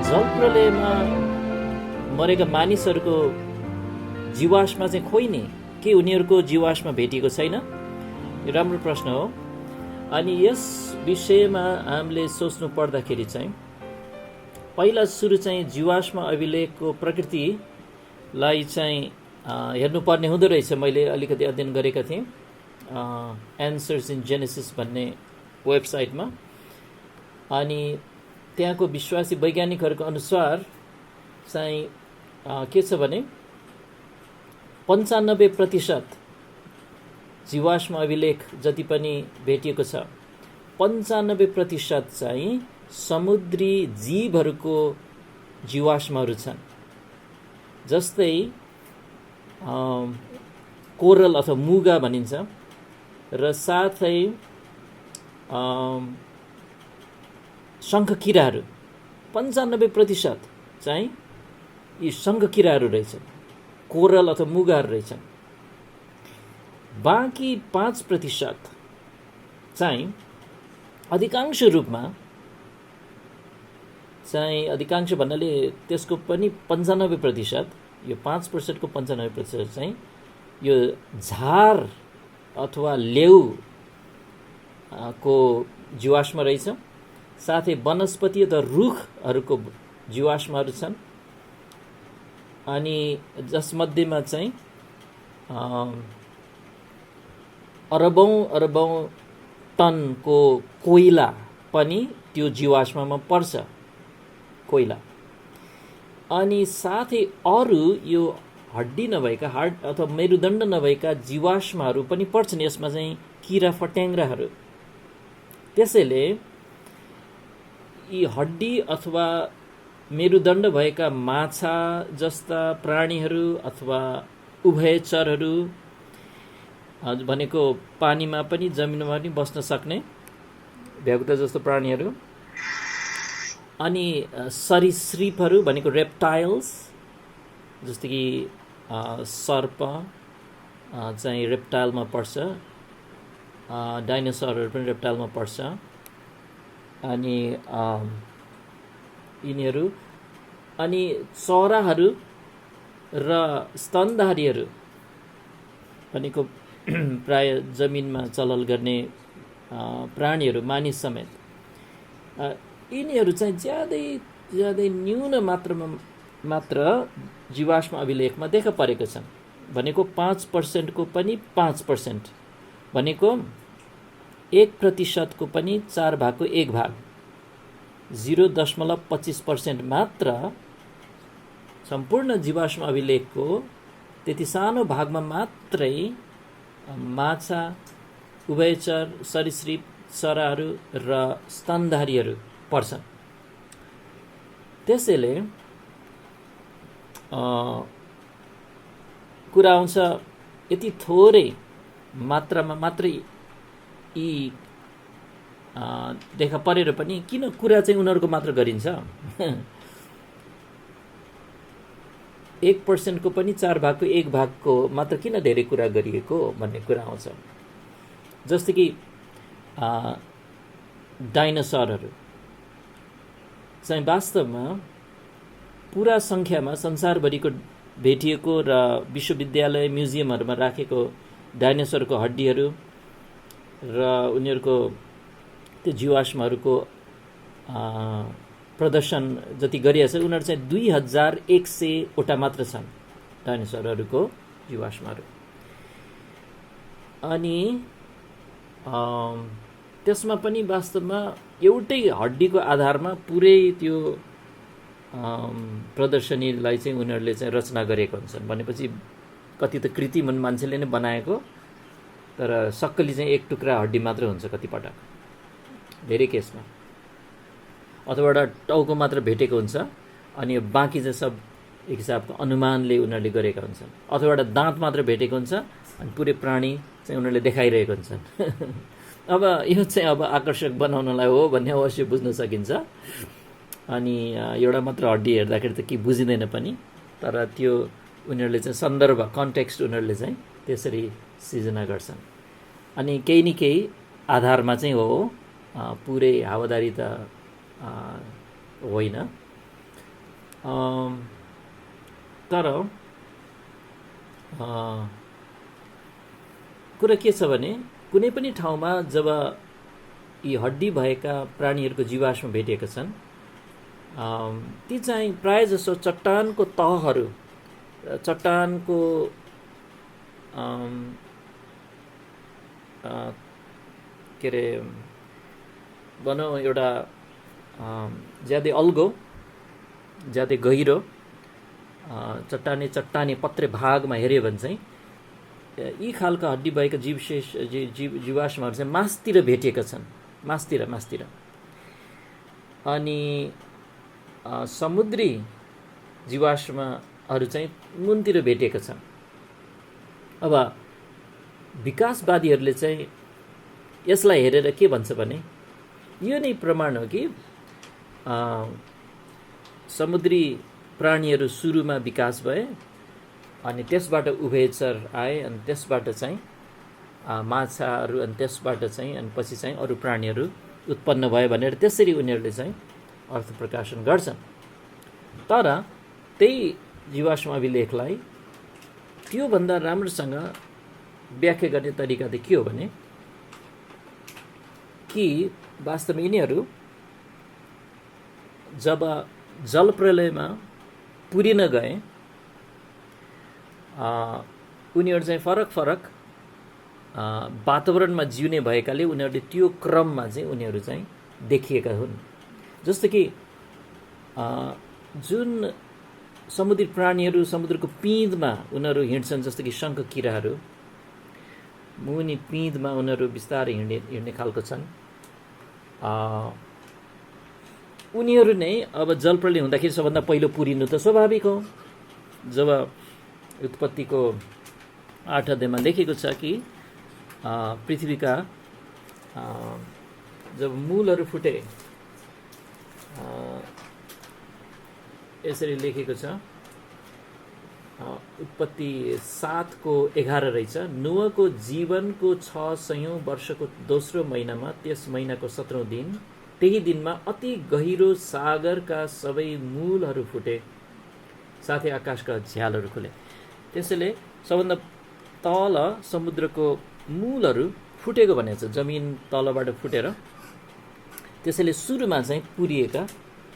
जलप्रलयमा मरेका मानिसहरूको जीवाश्म चाहिँ खोइने के उनीहरूको जीवाश्म भेटिएको छैन? यो राम्रो प्रश्न हो। अनि यस विषयमा हामीले सोच्नु पर्दाखेरि चाहिँ पहिला सुरु चाहिँ जीवाश्म अभिलेखको प्रकृतिलाई चाहिँ हेर्नुपर्ने हुँदो रहेछ। मैले अलिकति अध्ययन गरेका थिएँ एन्सर्स इन जेनेसिस भन्ने वेबसाइटमा। अनि त्यहाँको विश्वासी वैज्ञानिकहरूको अनुसार चाहिँ के छ भने 95% जीवाश्म अभिलेख जति पनि भेटिएको छ 95% चाहिँ समुद्री जीवहरूको जीवाश्महरू छन्। जस्तै कोरल अथवा मुगा भनिन्छ र साथै शङ्खकिराहरू 95% चाहिँ यी शङ्खकिराहरू रहेछन्, कोरल अथवा मुगाहरू रहेछन्। बाँकी 5% चाहिँ अधिकांश रूपमा चाहिँ अधिकांश भन्नाले त्यसको पनि 95%, यो 5% को 95% चाहिँ यो झार अथवा लेउ को जीवाश्म रहेछ। साथै वनस्पति अथवा रुखहरूको जीवाश्महरू छन्। अनि जसमध्येमा चाहिँ अरबौं टनको कोइला पनि त्यो जीवाश्ममा पर्छ, कोइला। अनि साथै अरू यो हड्डी नभएका, हार्ट अथवा मेरुदण्ड नभएका जीवाश्महरू पनि पर्छन् यसमा, चाहिँ किरा फट्याङ्ग्राहरू। त्यसैले यी हड्डी अथवा मेरुदण्ड भएका माछा जस्ता प्राणीहरू अथवा उभयचरहरू भनेको पानीमा पनि जमिनमा पनि बस्न सक्ने भ्यागुता जस्तो प्राणीहरू, अनि सरीसृपहरू भनेको रेप्टाइल्स जस्तै कि सर्प चाहिँ रेप्टाइलमा पर्छ, डाइनोसरहरू पनि रेप्टाइलमा पर्छ। अनि यिनीहरू अनि चराहरू र स्तनधारीहरू भनेको प्राय जमिनमा चलल गर्ने प्राणीहरू, मानिस समेत, यिनीहरू चाहिँ ज्यादै न्यून मात्रामा मात्र जीवाश्म अभिलेखमा देखा परेका छन्। भनेको 5% को पनि 5%, भनेको 1% को पनि 4/1 0.25% मात्र सम्पूर्ण जीवाश्म अभिलेखको त्यति सानो भागमा मात्रै माछा, उभयचर, सरीसृप, चराहरू र स्तनधारीहरू पर्छन्। त्यसैले कुरा आउँछ यति थोरै मात्रामा मात्रै यी देखा परेर पनि किन कुरा चाहिँ उनीहरूको मात्र गरिन्छ? 1% को पनि 4/1 को मात्र किन धेरै कुरा गरिएको भन्ने कुरा आउँछ। जस्तै कि डाइनोसरहरू चाहिँ वास्तवमा पुरा सङ्ख्यामा संसारभरिको भेटिएको र विश्वविद्यालय म्युजियमहरूमा राखेको डाइनोसरको हड्डीहरू र उनीहरूको त्यो जीवाश्महरूको प्रदर्शन जति गरिएको छ, उनीहरू चाहिँ 2100 वटा मात्र छन् डाइनोसरहरूको जीवाश्महरू। अनि त्यसमा पनि वास्तवमा एउटै हड्डीको आधारमा पुरै त्यो प्रदर्शनीलाई चाहिँ उनीहरूले चाहिँ रचना गरेका हुन्छन्। भनेपछि कति त कृत्रिम हुन्, मान्छेले नै बनाएको, तर सक्कली चाहिँ एक टुक्रा हड्डी मात्र हुन्छ कतिपटक, धेरै केसमा। अथवा एउटा टाउको मात्र भेटेको हुन्छ अनि बाँकी चाहिँ सब एक हिसाबको अनुमानले उनीहरूले गरेका हुन्छन्। अथवा एउटा दाँत मात्र भेटेको हुन्छ अनि पुरै प्राणी चाहिँ उनीहरूले देखाइरहेको हुन्छन्। अब यो चाहिँ अब आकर्षक बनाउनलाई हो भन्ने अवश्य बुझ्न सकिन्छ। अनि एउटा मात्र हड्डी हेर्दाखेरि त के बुझिँदैन पनि, तर त्यो उनीहरूले चाहिँ सन्दर्भ, कन्टेक्स्ट उनीहरूले चाहिँ त्यसरी सिर्जना गर्छन्। अनि केही न केही आधारमा चाहिँ हो, पुरै हावादारी त होइन। अम, तर कुरा के छ भने कुनै पनि ठाउँमा जब यी हड्डी भएका प्राणीहरूको जीवाश्म भेटिएका छन्, ती चाहिँ प्रायःजसो चट्टानको तहहरू, चट्टानको अम, अ, के अरे भनौँ एउटा ज्यादै अल्गो, ज्यादै गहिरो चट्टाने पत्रे भागमा हेऱ्यो भने चाहिँ यी खालका हड्डी भएका जीवाश्महरू चाहिँ मासतिर भेटिएका छन्, मासतिर। अनि समुद्री जीवाश्महरू चाहिँ मुनतिर भेटिएका छन्। अब विकासवादीहरूले चाहिँ यसलाई हेरेर के भन्छ भने यो नै प्रमाण हो कि समुद्री प्राणीहरू सुरुमा विकास भए, अनि त्यसबाट उभयचर आए, अनि त्यसबाट चाहिँ माछाहरू, अनि त्यसबाट चाहिँ अनि पछि चाहिँ अरू प्राणीहरू उत्पन्न भयो भनेर त्यसरी उनीहरूले चाहिँ अर्थ प्रकाशन गर्छन्। तर त्यही जीवाश्म अभिलेखलाई त्योभन्दा राम्रोसँग व्याख्या गर्ने तरिका चाहिँ के हो भने कि वास्तवमा यिनीहरू जब जल प्रलयमा पुरिन गए, उनीहरू चाहिँ फरक वातावरणमा जिउने भएकाले उनीहरूले त्यो क्रममा चाहिँ उनीहरू चाहिँ देखिएका हुन्। जस्तो कि जुन समुद्री प्राणीहरू समुद्रको पिँधमा उनीहरू हिँड्छन्, जस्तो कि शङ्ख किराहरू मुनि पिँधमा उनीहरू बिस्तारै हिँड्ने खालको छन्, उनीहरू नै अब जलप्रलय हुँदाखेरि सबभन्दा पहिलो पुरिनु त स्वाभाविक हो। जब उत्पत्तिको 8 अध्यायमा लेखेको छ कि पृथ्वीका जब मूलहरू फुटे, यसरी लेखेको छ, उत्पत्ति 7:11 रहेछ। नोअको जीवनको 600औं वर्षको दोस्रो महिनामा त्यस महिनाको 17औं दिन त्यही दिनमा अति गहिरो सागरका सबै मूलहरू फुटे, साथै आकाशका झ्यालहरू खुले। त्यसैले सबभन्दा तल समुद्रको मूलहरू फुटेको भनेको छ, जमिन तलबाट फुटेर। त्यसैले सुरुमा चाहिँ पुरिएका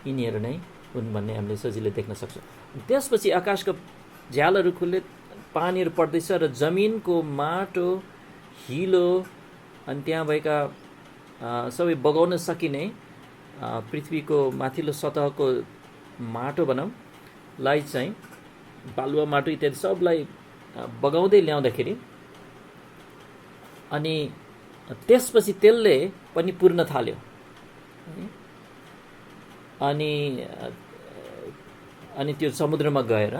यिनीहरू नै हुन् भन्ने हामीले सजिलै देख्न सक्छौँ। त्यसपछि आकाशका झ्यालहरू खुल्ले, पानीहरू पर्दैछ र जमिनको माटो, हिलो, अनि त्यहाँ भएका सबै बगाउन सकिने पृथ्वीको माथिल्लो सतहको माटो भनौँ लाई चाहिँ बालुवा माटो इत्यादि सबलाई बगाउँदै ल्याउँदाखेरि अनि त्यसपछि त्यसले पनि पुर्न थाल्यो। अनि त्यो समुद्रमा गएर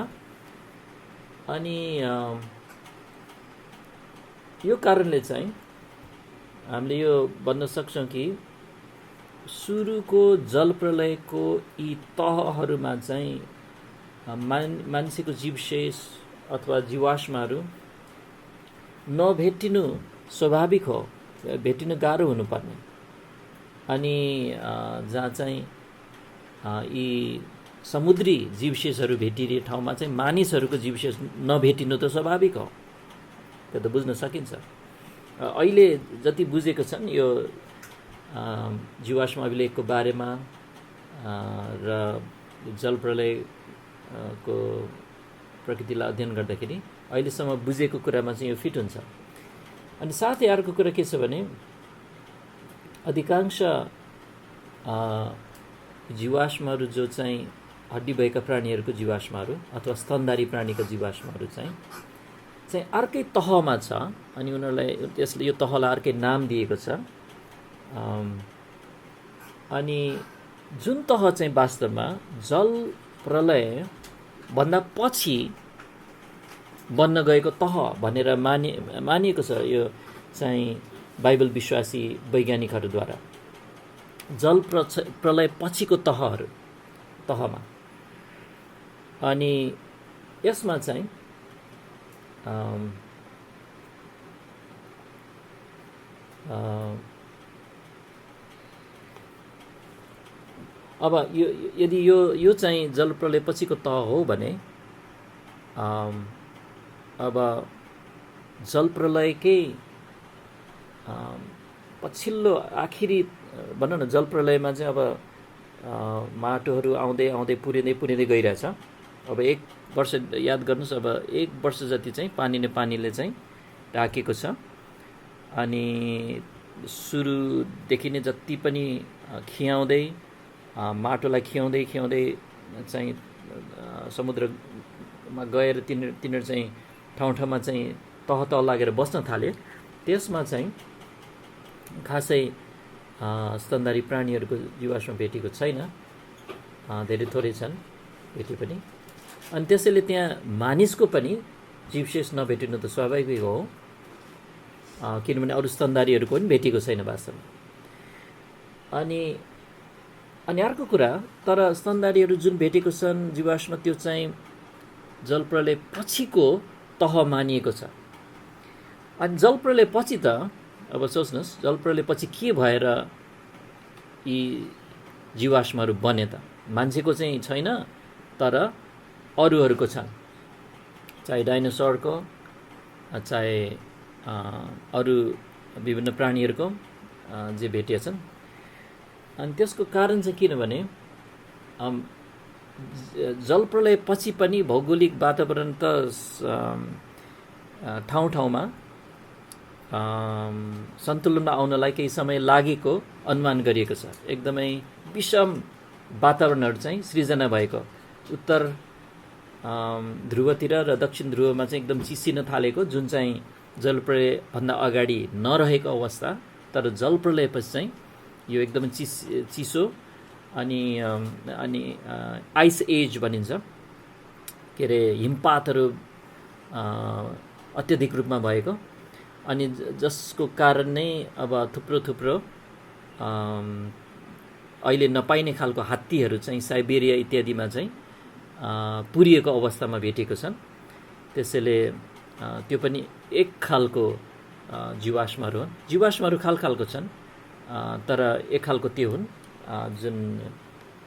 अनि यो कारणले चाहिँ हामीले यो भन्न सक्छौँ कि सुरुको जलप्रलयको यी तहहरूमा चाहिँ मान्छेको जीवशेष अथवा जीवाश्महरू नभेटिनु स्वाभाविक हो, भेटिनु गाह्रो हुनुपर्ने। अनि जहाँ चाहिँ यी समुद्री जीवशेषहरू भेटिने ठाउँमा चाहिँ मानिसहरूको जीवशेष नभेटिनु त स्वाभाविक हो, त्यो त बुझ्न सकिन्छ। अहिले जति बुझेको छन् यो जीवाश्म अभिलेखको बारेमा र जलप्रलयको प्रकृतिलाई अध्ययन गर्दाखेरि अहिलेसम्म बुझेको कुरामा चाहिँ यो फिट हुन्छ। अनि साथै अर्को कुरा के छ भने अधिकांश जीवाश्महरू जो चाहिँ हड्डी भएका प्राणीहरूको जीवाश्महरू अथवा स्तनधारी प्राणीका जीवाश्महरू चाहिँ अर्कै तहमा छ, अनि उनीहरूलाई त्यसले यो तहलाई अर्कै नाम दिएको छ। अनि जुन तह चाहिँ वास्तवमा जल प्रलय भन्दा पछि बन्न गएको तह भनेर मानिएको छ यो चाहिँ बाइबल विश्वासी वैज्ञानिकहरूद्वारा, जल प्रलय पछिको तहमा। अनि यसमा चाहिँ अब यो यदि यो चाहिँ जलप्रलय पछिको तह हो भने अब जलप्रलयकै पछिल्लो आखिरी भनौँ न जलप्रलयमा चाहिँ अब माटोहरू आउँदै आउँदै पुरिँदै गइरहेछ। अब 1 वर्ष याद गर्नुहोस्, अब 1 वर्ष जति चाहिँ पानीले चाहिँ ढाकेको छ। अनि सुरुदेखि नै जति पनि खियाउँदै माटोलाई खियाउँदै चाहिँ समुद्रमा गएर तिनीहरू चाहिँ ठाउँमा चाहिँ तह लागेर बस्न थाले। त्यसमा चाहिँ खासै स्तनधारी प्राणीहरूको जीवाश्म भेटेको छैन, धेरै थोरै छन् भेटे पनि। अनि त्यसैले त्यहाँ मानिसको पनि जीवशेष नभेटिनु त स्वाभाविक हो, किनभने अरू स्तनधारीहरूको पनि भेटेको छैन वास्तवमा। अनि अर्को कुरा, तर स्तनधारीहरू जुन भेटेको छन् जीवाश्म, त्यो चाहिँ जलप्रलय पछिको तह मानिएको छ। अनि जलप्रलय पछि त अब सोच्नुहोस्, जलप्रलय पछि के भएर यी जीवाश्महरू बने त? मान्छेको चाहिँ छैन, तर अरूहरूको छन्, चाहे डाइनोसरको, चाहे अरू विभिन्न प्राणीहरूको जे भेटिएका छन्। अनि त्यसको कारण चाहिँ किनभने जलप्रलय पछि पनि भौगोलिक वातावरण त ठाउँमा सन्तुलनमा आउनलाई केही समय लागेको अनुमान गरिएको छ। एकदमै विषम वातावरणहरू चाहिँ सृजना भएको, उत्तर ध्रुवतिर र दक्षिण ध्रुवमा चाहिँ एकदम चिसिन थालेको, जुन चाहिँ जलप्रलयभन्दा अगाडि नरहेको अवस्था। तर जलप्रलयपछि चाहिँ यो एकदमै चिसो अनि आइस एज भनिन्छ, के अरे हिमपातहरू अत्यधिक रूपमा भएको। अनि जसको कारण नै अब थुप्रो अहिले नपाइने खालको हात्तीहरू चाहिँ साइबेरिया इत्यादिमा चाहिँ पुरिएको अवस्थामा भेटेको छन्। त्यसैले त्यो पनि एक खालको जीवाश्महरू हुन्। जीवाश्महरू खालको छन्, तर एक खालको त्यो हुन् जुन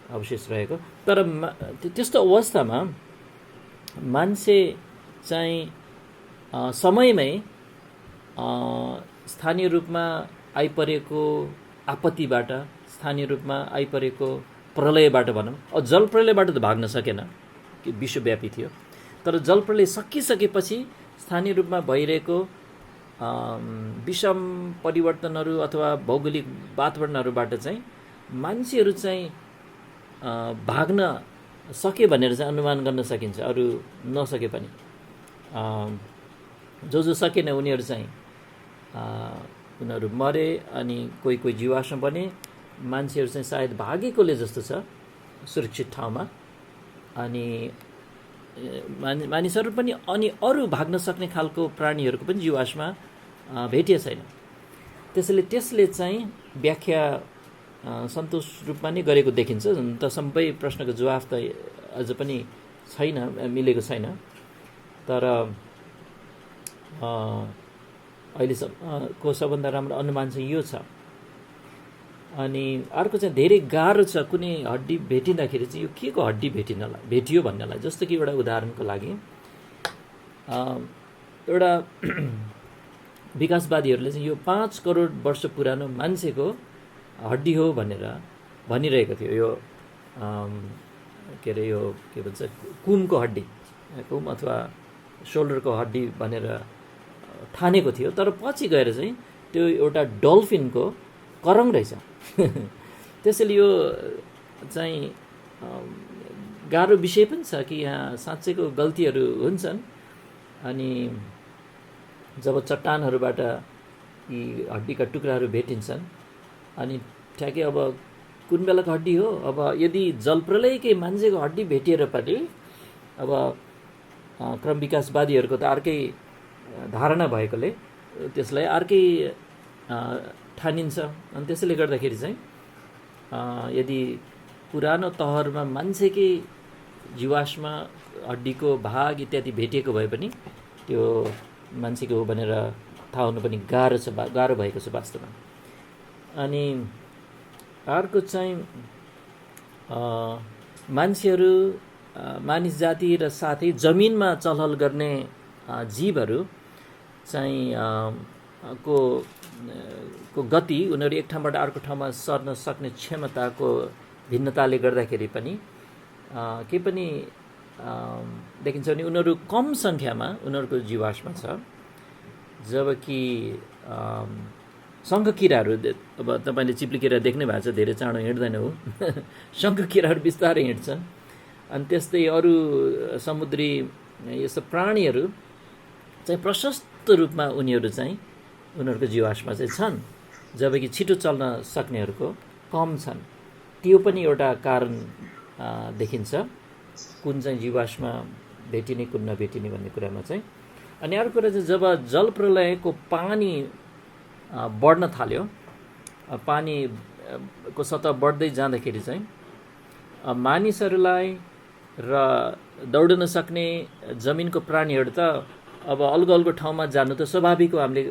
अवशेष रहेको। तर त्यस्तो अवस्थामा मान्छे चाहिँ समयमै स्थानीय रूपमा आइपरेको आपत्तिबाट, स्थानीय रूपमा आइपरेको प्रलयबाट भनौँ, जलप्रलयबाट त भाग्न सकेन कि विश्वव्यापी थियो। तर जलप्रलय सकिसकेपछि स्थानीय रूपमा भइरहेको विषम परिवर्तनहरू अथवा भौगोलिक वातावरणहरूबाट चाहिँ मान्छेहरू चाहिँ भाग्न सके भनेर चाहिँ अनुमान गर्न सकिन्छ। अरू नसके पनि जो सकेन उनीहरू चाहिँ उनीहरू मरे, अनि कोही जीवाश्म बने। मान्छेहरू चाहिँ सायद भागेकोले जस्तो छ सुरक्षित ठाउँमा। अनि मानिसहरू पनि, अनि अरू भाग्न सक्ने खालको प्राणीहरूको पनि जीवाश्म भेटिए छैन। त्यसले चाहिँ व्याख्या सन्तोष रूपमा नै गरेको देखिन्छ। त सबै प्रश्नको जवाफ त अझ पनि छैन, मिलेको छैन। तर अहिलेसम्मको सबभन्दा राम्रो अनुमान चाहिँ यो छ। अनि अर्को चाहिँ धेरै गाह्रो छ कुनै हड्डी भेटिँदाखेरि चाहिँ यो के को हड्डी भेटियो भन्नलाई। जस्तो कि एउटा उदाहरणको लागि एउटा विकासवादीहरूले चाहिँ यो 5 करोड वर्ष पुरानो मान्छेको हड्डी हो भनेर भनिरहेको थियो। यो के अरे, यो के भन्छ, कुमको हड्डी, कुम अथवा सोल्डरको हड्डी भनेर ठानेको थियो। तर पछि गएर चाहिँ त्यो एउटा डल्फिनको करङ रहेछ। त्यसैले यो चाहिँ गाह्रो विषय पनि छ कि यहाँ साँच्चैको गल्तीहरू हुन्छन्। अनि जब चट्टानहरूबाट यी हड्डीका टुक्राहरू भेटिन्छन्, अनि ठ्याक्कै अब कुन बेलाको हड्डी हो, अब यदि जलप्रलयकै मान्छेको हड्डी भेटिएर पनि अब क्रम विकासवादीहरूको त अर्कै धारणा भएकोले त्यसलाई अर्कै ठानिन्छ। अनि त्यसैले गर्दाखेरि चाहिँ यदि पुरानो तहरमा मान्छेकै जीवाश्म, हड्डीको भाग इत्यादि भेटिएको भए पनि त्यो मान्छेको हो भनेर थाहा हुनु पनि गाह्रो भएको छ वास्तवमा। अनि अर्को चाहिँ मान्छेहरू मानिस जाति र साथै जमिनमा चलहल गर्ने जीवहरू चाहिँ को गति उनीहरू एक ठाउँबाट अर्को ठाउँमा सर्न सक्ने क्षमताको भिन्नताले गर्दाखेरि पनि के पनि देखिन्छ भने उनीहरू कम सङ्ख्यामा उनीहरूको जीवाश्म छ, जबकि शङ्खकिराहरू अब तपाईँले चिप्ली किरा देख्नै भएको छ, धेरै चाँडो हिँड्दैन हो शङ्खकिराहरू बिस्तारै हिँड्छन्। अनि त्यस्तै अरू समुद्री यस्तो प्राणीहरू चाहिँ प्रशस्त रूपमा उनीहरू चाहिँ उनीहरूको जीवाश्म चाहिँ छन्, जबकि छिटो चल्न सक्नेहरूको कम छन्। त्यो पनि एउटा कारण देखिन्छ कुन चाहिँ जीवाश्म भेटिने कुन नभेटिने भन्ने कुरामा चाहिँ। अनि अर्को कुरा चाहिँ जब जल प्रलयको पानी बढ्न थाल्यो, पानीको सतह बढ्दै जाँदाखेरि चाहिँ मानिसहरूलाई र दौड्न सक्ने जमिनको प्राणीहरू त अब अलगो अलगो ठाउँमा जानु त स्वाभाविक हो, हामीले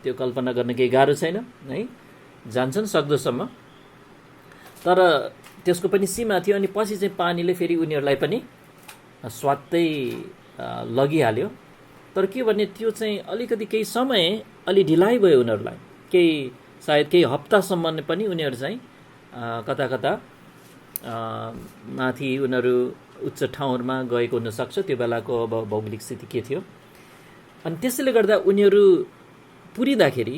त्यो कल्पना गर्न केही गाह्रो छैन है, जान्छन् सक्दोसम्म। तर त्यसको पनि सीमा थियो। अनि पछि चाहिँ पानीले फेरि उनीहरूलाई पनि स्वात्तै लगिहाल्यो। तर के भने त्यो चाहिँ अलिकति केही समय अलि ढिलाइ भयो उनीहरूलाई, केही सायद केही हप्तासम्म पनि उनीहरू चाहिँ कता कता माथि उनीहरू उच्च ठाउँहरूमा गएको हुनसक्छ। त्यो बेलाको अब भौगोलिक स्थिति के थियो। अनि त्यसैले गर्दा उनीहरू पुरिँदाखेरि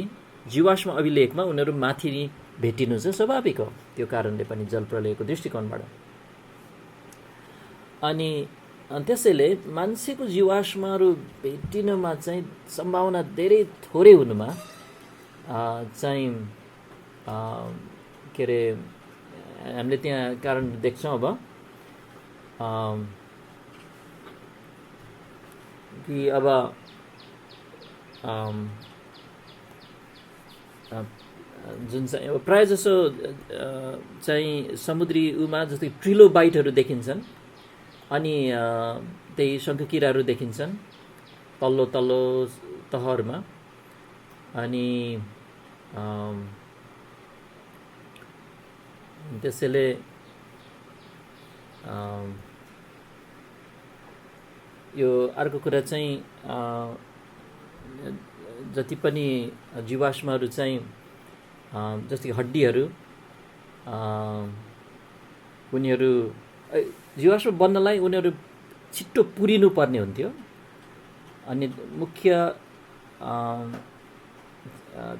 जीवाश्म अभिलेखमा उनीहरू माथि भेटिनु चाहिँ स्वाभाविक हो, त्यो कारणले पनि जल प्रलयको दृष्टिकोणबाट। अनि त्यसैले मान्छेको जीवाश्महरू भेटिनमा चाहिँ सम्भावना धेरै थोरै हुनुमा चाहिँ के अरे हामीले त्यहाँ कारण देख्छौँ अब कि अब जुन चाहिँ प्रायः जसो चाहिँ समुद्री उमा जस्तै ट्रिलोबाइटहरू देखिन्छन्, अनि त्यही शङ्खकिराहरू देखिन्छन् तल्लो तल्लो तहहरूमा। अनि त्यसैले यो अर्को कुरा चाहिँ जति पनि जीवाश्महरू चाहिँ जस्तै हड्डीहरू उनीहरू जीवाश्म बन्नलाई उनीहरू छिट्टो पुरिनु पर्ने हुन्थ्यो। अनि मुख्य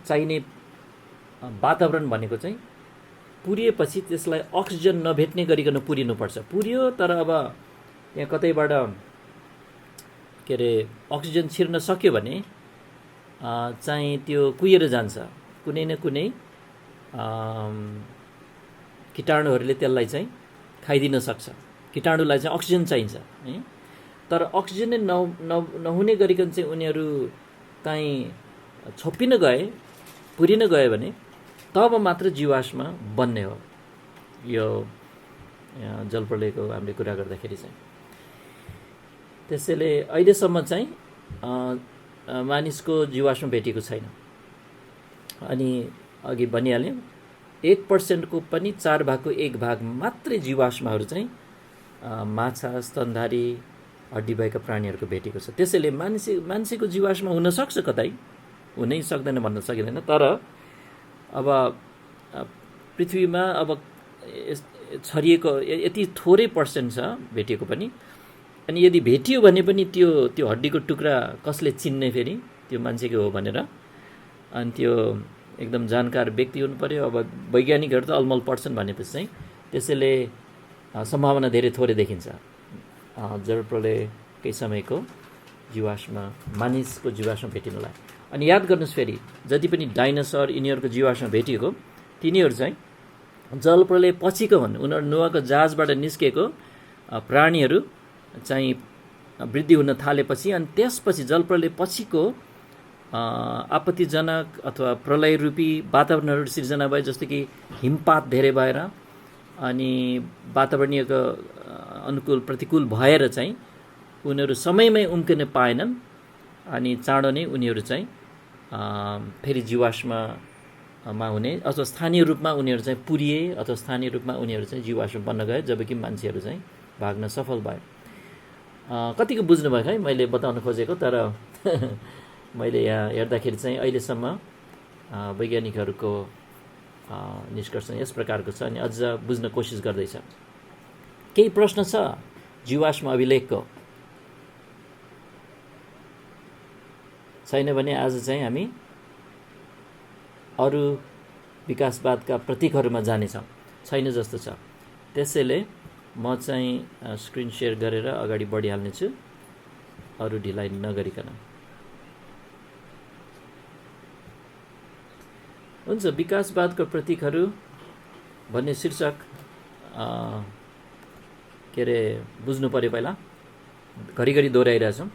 चाहिने वातावरण भनेको चाहिँ पुरिएपछि त्यसलाई अक्सिजन नभेट्ने गरिकन पुरिनुपर्छ। पुरियो तर अब यहाँ कतैबाट के अरे अक्सिजन छिर्न सक्यो भने चाहिँ त्यो कुहिएर जान्छ। कुनै न कुनै कीटाणुहरूले त्यसलाई चाहिँ खाइदिन सक्छ। कीटाणुलाई चाहिँ अक्सिजन चाहिन्छ है। तर अक्सिजन नै नहुने गरिकन चाहिँ उनीहरू कहीँ छोपिन गए, पुरिन गए भने तब मात्र जीवाश्म बन्ने हो। यो जलप्रलयको हामीले कुरा गर्दाखेरि चाहिँ त्यसैले अहिलेसम्म चाहिँ मानिसको जीवाश्म भेटिएको छैन। अनि अघि भनिहाल्यौँ 1% को पनि 4 भागको 1 भाग मात्रै जीवाश्महरू चाहिँ माछा, स्तनधारी, हड्डी भएका प्राणीहरूको भेटेको छ। त्यसैले मान्छेको जीवाश्म हुन सक्छ, कतै हुनै सक्दैन भन्न सकिँदैन। तर अब पृथ्वीमा अब छरिएको यति थोरै पर्सेन्ट छ भेटिएको पनि। अनि यदि भेटियो भने पनि त्यो हड्डीको टुक्रा कसले चिन्ने फेरि त्यो मान्छेको हो भनेर। अनि त्यो एकदम जानकार व्यक्ति हुनु पर्यो। अब वैज्ञानिकहरू त अलमल पढ्छन् भनेपछि चाहिँ त्यसैले सम्भावना धेरै थोरै देखिन्छ जलप्रलयकै समयको जीवाश्म, मानिसको जीवाश्म भेटिनलाई। अनि याद गर्नुहोस् फेरि जति पनि डाइनोसर यिनीहरूको जीवाश्म भेटिएको तिनीहरू चाहिँ जलप्रलय पछिको हुन्। उनीहरू नोआको जहाजबाट निस्केको प्राणीहरू चाहिँ वृद्धि हुन थालेपछि अनि त्यसपछि जलप्रलय पछिको आपत्तिजनक अथवा प्रलय रूपी वातावरणहरू सिर्जना भए, जस्तो कि हिमपात धेरै भएर अनि वातावरणीय अनुकूल प्रतिकूल भएर चाहिँ उनीहरू समयमै उम्किन पाएनन्। अनि चाँडो नै उनीहरू चाहिँ फेरि जीवाश्म मा हुने अथवा स्थानीय रूपमा उनीहरू चाहिँ पुरिए अथवा स्थानीय रूपमा उनीहरू चाहिँ जीवाश्म बन्न गए, जबकि मान्छेहरू चाहिँ भाग्न सफल भए। कतिको बुझ्नुभयो है मैले बताउन खोजेको, तर मैले यहाँ हेर्दाखेरि चाहिँ अहिलेसम्म वैज्ञानिकहरूको निष्कर्ष यस प्रकारको छ। अनि अझ बुझ्न कोसिस गर्दैछ। केही प्रश्न छ जीवाश्म अभिलेखको? छैन भने आज चाहिँ हामी अरू विकासवादका प्रतीकहरूमा जानेछौँ। छैन जस्तो छ। त्यसैले म चाहिँ स्क्रिन सेयर गरेर अगाडि बढिहाल्नेछु, अरू ढिलाइ नगरिकन। हुन्छ, विकासवादको प्रतीकहरू भन्ने शीर्षक के अरे बुझ्नु पर्यो पहिला, घरिघरि दोहोऱ्याइरहेछौँ।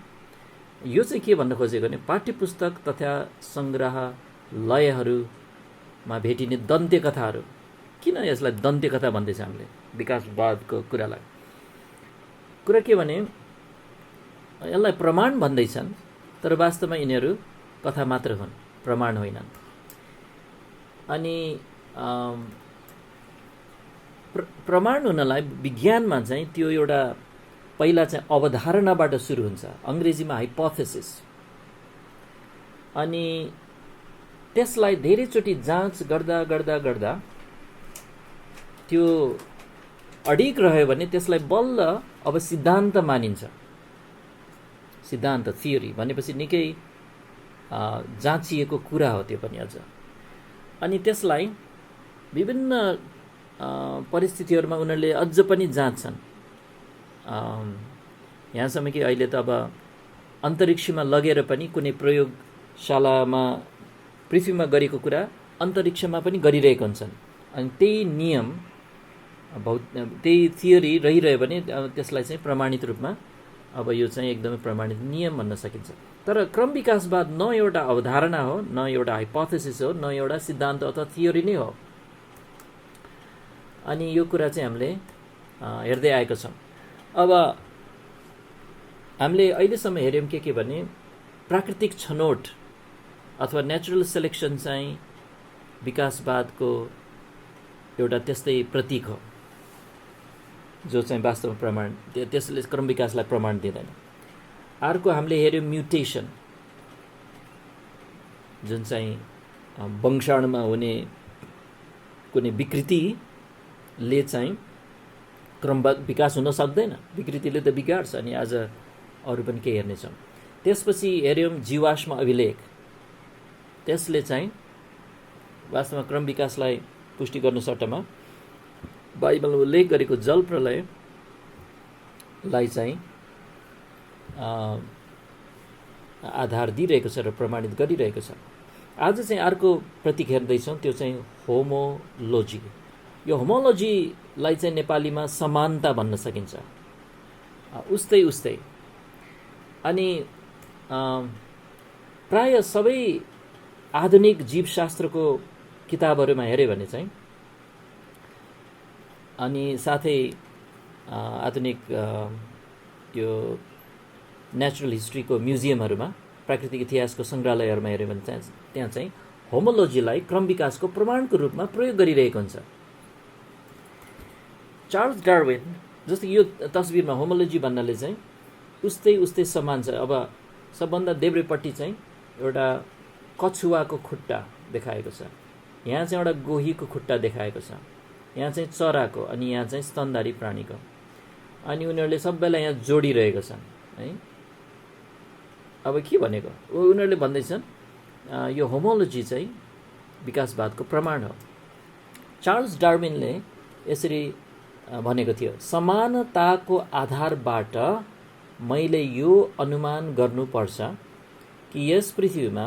यो चाहिँ के भन्न खोजेको भने पाठ्यपुस्तक तथा सङ्ग्रहालयहरूमा भेटिने दन्त्य कथाहरू। किन यसलाई दन्त्य कथा भन्दैछ हामीले विकासवादको कुरालाई? कुरा के भने यसलाई प्रमाण भन्दैछन्, तर वास्तवमा यिनीहरू कथा मात्र हुन्, प्रमाण होइनन्। अनि प्रमाण हुनलाई विज्ञानमा चाहिँ त्यो एउटा पहिला चाहिँ अवधारणाबाट सुरु हुन्छ, अङ्ग्रेजीमा हाइपोथेसिस। अनि त्यसलाई धेरैचोटि जाँच गर्दा गर्दा गर्दा त्यो अडिग रह्यो भने त्यसलाई बल्ल अब सिद्धान्त मानिन्छ। सिद्धान्त, थियोरी भनेपछि निकै जाँचिएको कुरा हो त्यो पनि अझ। अनि त्यसलाई विभिन्न परिस्थितिहरूमा उनीहरूले अझ पनि जाँच्छन्। यहाँसम्म कि अहिले त अब अन्तरिक्षमा लगेर पनि कुनै प्रयोगशालामा पृथ्वीमा गरेको कुरा अन्तरिक्षमा पनि गरिरहेका हुन्छन्। अनि त्यही नियम, त्यही थियोरी रहिरह्यो भने त्यसलाई चाहिँ प्रमाणित रूपमा अब यो चाहिँ एकदमै प्रमाणित नियम भन्न सकिन्छ। तर क्रम विकासवाद न एउटा अवधारणा हो, न एउटा हाइपोथेसिस हो, न एउटा सिद्धान्त अथवा थियोरी नै हो। अनि यो कुरा चाहिँ हामीले हेर्दै आएको छौँ। अब हामीले अहिलेसम्म हेऱ्यौँ के भने प्राकृतिक छनौट अथवा नेचुरल सेलेक्सन चाहिँ विकासवादको एउटा त्यस्तै प्रतीक हो, जो चाहिँ वास्तवमा प्रमाण, त्यसले क्रम विकासलाई प्रमाण दिँदैन। अर्को हामीले हेऱ्यौँ म्युटेसन, जुन चाहिँ वंशाणुमा हुने कुनै विकृतिले चाहिँ क्रम विकास हुन सक्दैन, विकृतिले त बिगाड्छ। अनि आज अरू पनि के हेर्नेछौँ। त्यसपछि हेऱ्यौँ जीवाश्म अभिलेख, त्यसले चाहिँ वास्तवमा क्रम विकासलाई पुष्टि गर्नु सट्टामा बाइबलमा उल्लेख गरेको जल प्रलयलाई चाहिँ आधार दिइरहेको छ र प्रमाणित गरिरहेको छ। आज चाहिँ अर्को प्रतीक हेर्दैछौँ, त्यो चाहिँ होमोलोजी। यो होमोलोजीलाई चाहिँ नेपालीमा समानता भन्न सकिन्छ, उस्तै उस्तै। अनि प्राय सबै आधुनिक जीवशास्त्रको किताबहरूमा हेऱ्यो भने चाहिँ, अनि साथै आधुनिक यो नेचुरल हिस्ट्रीको म्युजियमहरूमा, प्राकृतिक इतिहासको सङ्ग्रहालयहरूमा हेऱ्यो भने त्यहाँ चाहिँ होमोलोजीलाई क्रम विकासको प्रमाणको रूपमा प्रयोग गरिरहेको हुन्छ। चार्ल्स डार्विन, जस्तै यो तस्बिरमा होमोलोजी भन्नाले चाहिँ उस्तै समान छ। अब सबभन्दा देब्रेपट्टि चाहिँ एउटा कछुवाको खुट्टा देखाएको छ, यहाँ चाहिँ एउटा गोहीको खुट्टा देखाएको छ, यहाँ चाहिँ चराको, अनि यहाँ चाहिँ स्तनधारी प्राणीको। अनि उनीहरूले सबैलाई यहाँ जोडिरहेको छन् है। अब के भनेको, उनीहरूले भन्दैछन् यो होमोलोजी चाहिँ विकासवादको प्रमाण हो। चार्ल्स डार्विनले यसरी भनेको थियो, समानताको आधारबाट मैले यो अनुमान गर्नुपर्छ कि यस पृथ्वीमा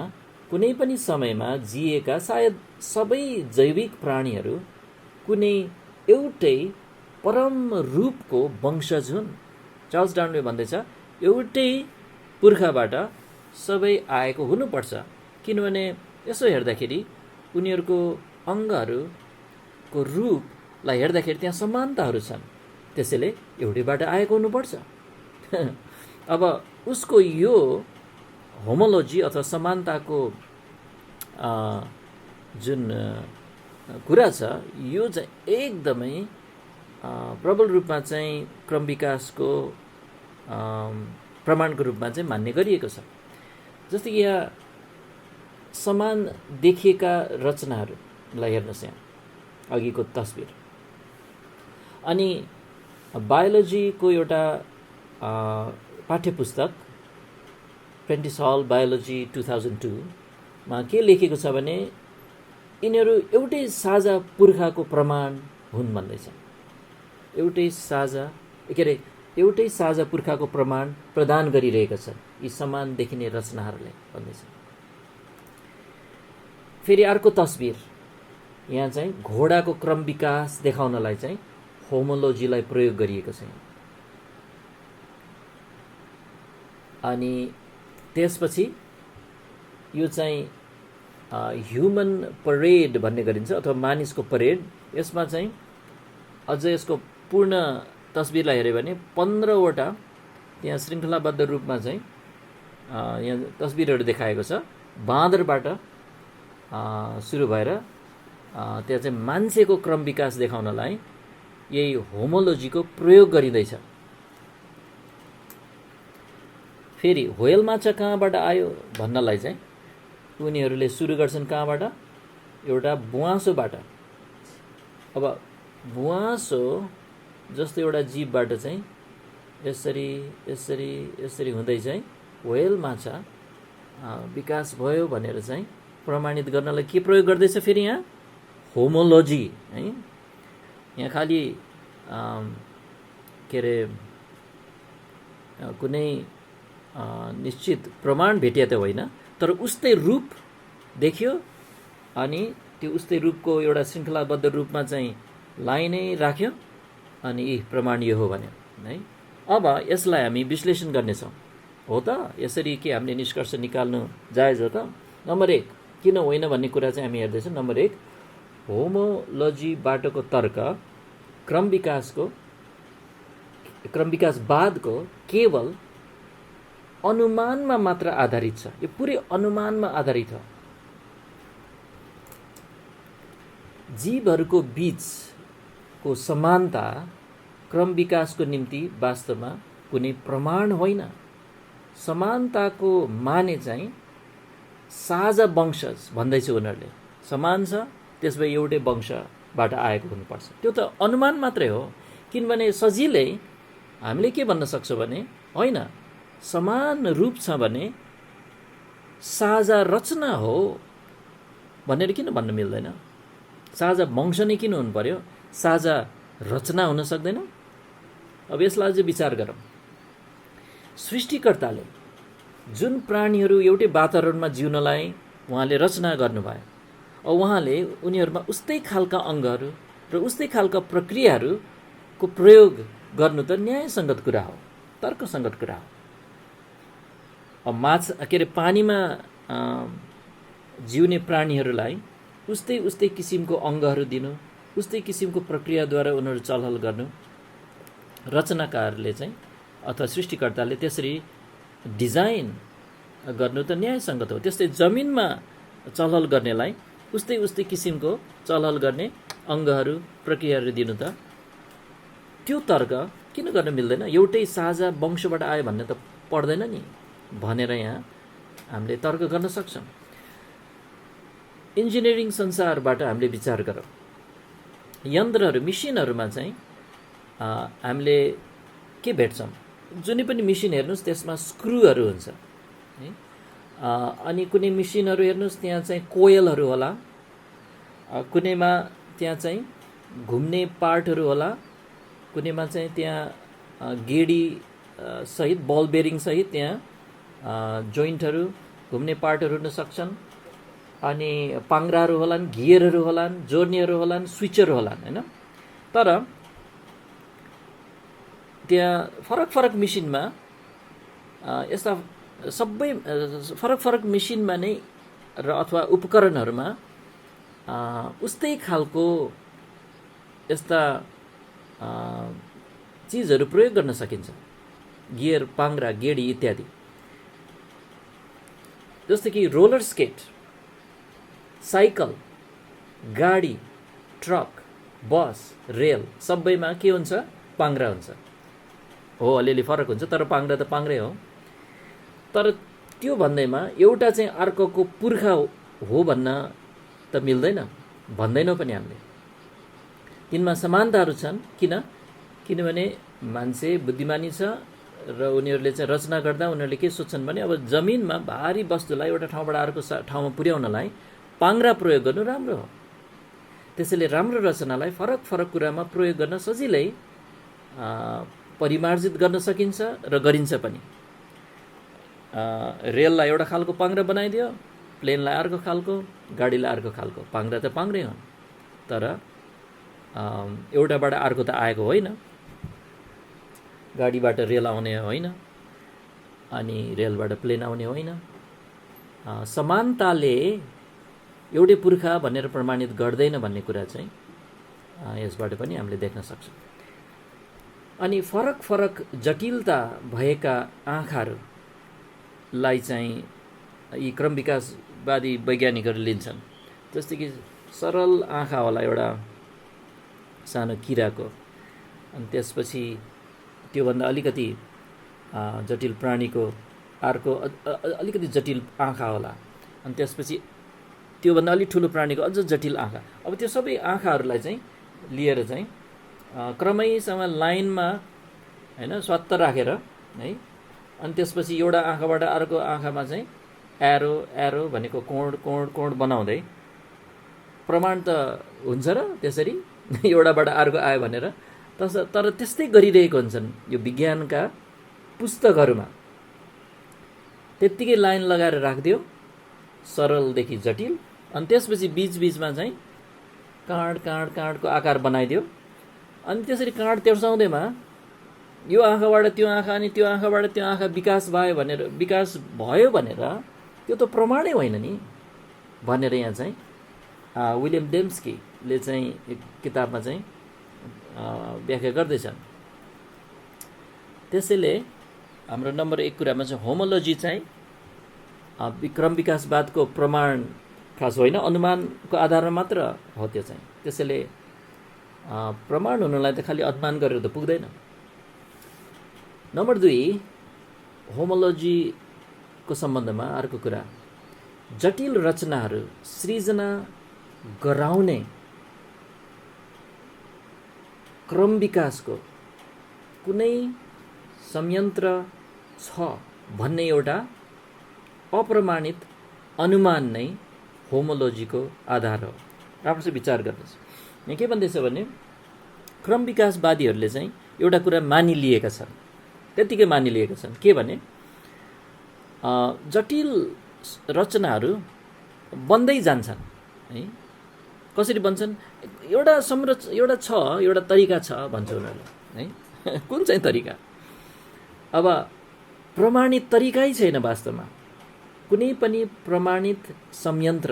कुनै पनि समयमा जिएका सायद सबै जैविक प्राणीहरू कुनै एउटै परम रूपको वंशज हुन्। चार्ल्स डार्विनले भन्दैछ एउटै पुर्खाबाट सबै आएको हुनुपर्छ, किनभने यसो हेर्दाखेरि उनीहरूको अङ्गहरूको रूपलाई हेर्दाखेरि त्यहाँ समानताहरू छन्, त्यसैले एउटैबाट आएको हुनुपर्छ। अब उसको यो होमोलोजी अथवा समानताको जुन कुरा छ यो चाहिँ एकदमै प्रबल रूपमा चाहिँ क्रम विकासको प्रमाणको रूपमा चाहिँ मान्ने गरिएको छ। जस्तै कि यहाँ समान देखिएका रचनाहरूलाई हेर्नुहोस्, यहाँ अघिको तस्बिर, अनि बायोलोजीको एउटा पाठ्यपुस्तक प्रेन्टिस हल बायोलोजी 2002 मा के लेखेको छ भने यिनीहरू एउटै साझा पुर्खाको प्रमाण हुन् भन्दैछ। एउटै साझा पुर्खाको प्रमाण प्रदान गरिरहेका छन् यी समान देखिने रचनाहरूले भन्दैछ। फेरि अर्को तस्बिर, यहाँ चाहिँ घोडाको क्रम विकास देखाउनलाई चाहिँ होमोलोजीलाई प्रयोग गरिएको छ। अनि त्यसपछि यो चाहिँ ह्युमन परेड भन्ने गरिन्छ अथवा मानिसको परेड। यसमा चाहिँ अझ यसको पूर्ण तस्बिरलाई हेऱ्यो भने 15वटा त्यहाँ श्रृङ्खलाबद्ध रूपमा चाहिँ यहाँ तस्बिरहरू देखाएको छ। बाँदरबाट सुरु भएर त्यहाँ चाहिँ मान्छेको क्रम विकास देखाउनलाई यही होमोलोजीको प्रयोग गरिँदैछ। फेरि व्हेल माछा कहाँबाट आयो भन्नलाई चाहिँ उनीहरूले सुरु गर्छन् कहाँबाट? एउटा बुवासोबाट। अब बुवासो जस्तो एउटा जीवबाट चाहिँ यसरी यसरी यसरी हुँदै चाहिँ व्हेल माछा विकास भयो भनेर चाहिँ प्रमाणित गर्नलाई के प्रयोग गर्दैछ? फेरि यहाँ होमोलोजी है। यहाँ खालि के अरे कुनै निश्चित प्रमाण भेटिए त होइन, तर उस्तै रूप देखियो अनि त्यो उस्तै रूपको एउटा श्रृङ्खलाबद्ध रूपमा चाहिँ लाइनै राख्यो अनि यी प्रमाण यो हो भन्यो है। अब यसलाई हामी विश्लेषण गर्नेछौँ। हो त यसरी के हामीले निष्कर्ष निकाल्नु जायज हो त? नम्बर 1 किन होइन भन्ने कुरा चाहिँ हामी हेर्दैछौँ। नम्बर 1 होमोलोजीबाटको तर्क क्रम विकासवादको केवल अनुमानमा मात्र आधारित छ। यो पुरै अनुमानमा आधारित हो। जीवहरूको बीचको समानता क्रम विकासको निम्ति वास्तवमा कुनै प्रमाण होइन। समानताको माने चाहिँ साझा वंशज भन्दैछ उनीहरूले। समान छ त्यसमा एउटै वंशबाट आएको हुनुपर्छ। त्यो त अनुमान मात्रै हो। किनभने सजिलै हामीले के भन्न सक्छौँ भने होइन समान रूप छ भने साझा रचना हो भनेर किन भन्न मिल्दैन? साझा वंश नै किन हुनु पर्यो? साझा रचना हुन सक्दैन? अब यसलाई अझै विचार गरौँ। सृष्टिकर्ताले जुन प्राणीहरू एउटै वातावरणमा जिउनलाई उहाँले रचना गर्नुभयो, अब उहाँले उनीहरूमा उस्तै खालका अङ्गहरू र उस्तै खालका प्रक्रियाहरूको प्रयोग गर्नु त न्यायसङ्गत कुरा हो, तर्कसङ्गत कुरा हो। अब पानीमा जिउने प्राणीहरूलाई उस्तै किसिमको अङ्गहरू दिनु, उस्तै किसिमको प्रक्रियाद्वारा उनीहरू चलहल गर्नु, रचनाकारले चाहिँ अथवा सृष्टिकर्ताले त्यसरी डिजाइन गर्नु त न्यायसङ्गत हो। त्यस्तै जमिनमा चलहल गर्नेलाई उस्तै किसिमको चलहल गर्ने अङ्गहरू प्रक्रियाहरू दिनु त त्यो तर्क किन गर्न मिल्दैन? एउटै साझा वंशबाट आयो भन्ने त पर्दैन नि भनेर यहाँ हामीले तर्क गर्न सक्छौँ। इन्जिनियरिङ संसारबाट हामीले विचार गरौँ। यन्त्रहरू मिसिनहरूमा चाहिँ हामीले के भेट्छौँ? जुनै पनि मिसिन हेर्नुहोस् त्यसमा स्क्रुहरू हुन्छ है। अनि कुनै मिसिनहरू हेर्नुहोस् त्यहाँ चाहिँ कोयलहरू होला, कुनैमा त्यहाँ चाहिँ घुम्ने पार्टहरू होला, कुनैमा चाहिँ त्यहाँ गेडी सहित बल बेरिङ सहित त्यहाँ जोइन्टहरू घुम्ने पार्टहरू हुन सक्छन्। अनि पाङ्ग्राहरू होलान्, गियरहरू होलान्, जोर्नीहरू होलान्, स्विचहरू होलान् होइन। तर त्यहाँ फरक मिसिनमा यस्ता सबै फरक मिसिनमा नै र अथवा उपकरणहरूमा उस्तै खालको यस्ता चिजहरू प्रयोग गर्न सकिन्छ, गियर, पाङ्ग्रा, गेडी इत्यादि। जस्तै कि रोलर स्केट, साइकल गाडी, ट्रक, बस, रेल सबैमा के हुन्छ? पाङ्ग्रा हुन्छ। हो, अलिअलि फरक हुन्छ, तर पाङ्ग्रा त पाङ्ग्रै हो। तर त्यो भन्दैमा एउटा चाहिँ अर्कोको पुर्खा हो भन्न त मिल्दैन, भन्दैनौँ पनि हामीले। तिनमा समानताहरू छन्। किनभने मान्छे बुद्धिमानी छ र उनीहरूले चाहिँ रचना गर्दा उनीहरूले के सोच्छन् भने अब जमिनमा भारी वस्तुलाई एउटा ठाउँबाट अर्को ठाउँमा पुर्याउनलाई पाङ्ग्रा प्रयोग गर्नु राम्रो हो। त्यसैले राम्रो रचनालाई फरक फरक कुरामा प्रयोग गर्न सजिलै परिमार्जित गर्न सकिन्छ र गरिन्छ पनि। रेललाई एउटा खालको पाङ्ग्रा बनाइदियो, प्लेनलाई अर्को खालको, गाडीलाई अर्को खालको। पाङ्ग्रा त पाङ्ग्रै हो, तर एउटाबाट अर्को त आएको होइन। गाडीबाट रेल आउने होइन, अनि रेलबाट प्लेन आउने होइन। समानताले एउटै पुर्खा भनेर प्रमाणित गर्दैन भन्ने कुरा चाहिँ यसबाट पनि हामीले देख्न सक्छौँ। अनि फरक फरक जटिलता भएका आँखाहरूलाई चाहिँ यी क्रम विकासवादी वैज्ञानिकहरू लिन्छन्। जस्तै कि सरल आँखा होला एउटा सानो किराको, अनि त्यसपछि त्योभन्दा अलिकति जटिल प्राणीको अर्को अलिकति जटिल आँखा होला, अनि त्यसपछि त्योभन्दा अलिक ठुलो प्राणीको अझ जटिल आँखा। अब त्यो सबै आँखाहरूलाई चाहिँ लिएर चाहिँ क्रमैसँग लाइनमा होइन स्वात्त राखेर है, अनि त्यसपछि एउटा आँखाबाट अर्को आँखामा चाहिँ एरो एरो भनेको कोण कोण कोण बनाउँदै प्रमाण त हुन्छ र त्यसरी एउटाबाट अर्को आयो भनेर। तर त्यस्तै गरिरहेको हुन्छन् यो विज्ञानका पुस्तकहरूमा। त्यत्तिकै लाइन लगाएर राखिदियो सरलदेखि जटिल, अनि त्यसपछि बिचबिचमा चाहिँ काँड काँड काँडको आकार बनाइदियो, अनि त्यसरी काँड तेर्साउँदैमा यो आँखाबाट त्यो आँखा अनि त्यो आँखाबाट त्यो आँखा विकास भयो भनेर त्यो त प्रमाणै होइन नि भनेर यहाँ चाहिँ विलियम डेम्स्कीले चाहिँ एक किताबमा चाहिँ व्याख्या गर्दैछन्। त्यसैले हाम्रो नम्बर 1 कुरामा चाहिँ होमोलोजी चाहिँ क्रम विकासवादको प्रमाण खास होइन, अनुमानको आधारमा मात्र हो त्यो चाहिँ। त्यसैले प्रमाण हुनलाई त खालि अनुमान गरेर त पुग्दैन। नम्बर 2, होमोलोजीको सम्बन्धमा अर्को कुरा, जटिल रचनाहरू सृजना गराउने क्रम विकासको कुनै संयन्त्र छ भन्ने एउटा अप्रमाणित अनुमान नै होमोलोजीको आधार हो। राम्रोसँग विचार गर्नुहोस्। यहाँ के भन्दैछ भने क्रम विकासवादीहरूले चाहिँ एउटा कुरा मानिलिएका छन्, त्यत्तिकै मानिलिएका छन् के भने जटिल रचनाहरू बन्दै जान्छन् है। कसरी बन्छन्? एउटा तरिका छ भन्छ उनीहरूले है। कुन चाहिँ तरिका? अब प्रमाणित तरिकै छैन वास्तवमा, कुनै पनि प्रमाणित संयन्त्र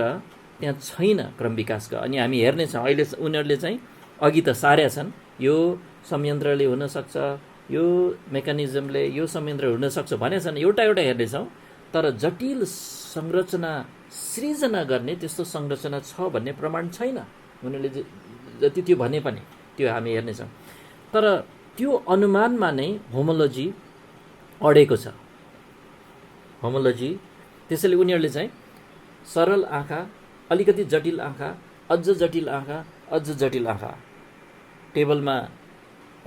त्यहाँ छैन क्रम विकासका। अनि हामी हेर्नेछौँ अहिले उनीहरूले चाहिँ अघि त सार्या छन्, यो संयन्त्रले हुनसक्छ, यो मेकानिजमले यो संयन्त्र हुनसक्छ भनेका छन्, एउटा हेर्नेछौँ। तर जटिल संरचना सृजना गर्ने त्यस्तो संरचना छ भन्ने प्रमाण छैन। उनीहरूले जति त्यो भने पनि त्यो हामी हेर्नेछौँ। तर त्यो अनुमानमा नै होमोलोजी अडेको छ। होमोलोजी त्यसैले उनीहरूले चाहिँ सरल आँखा, अलिकति जटिल आँखा, अझ जटिल आँखा, अझ जटिल आँखा टेबलमा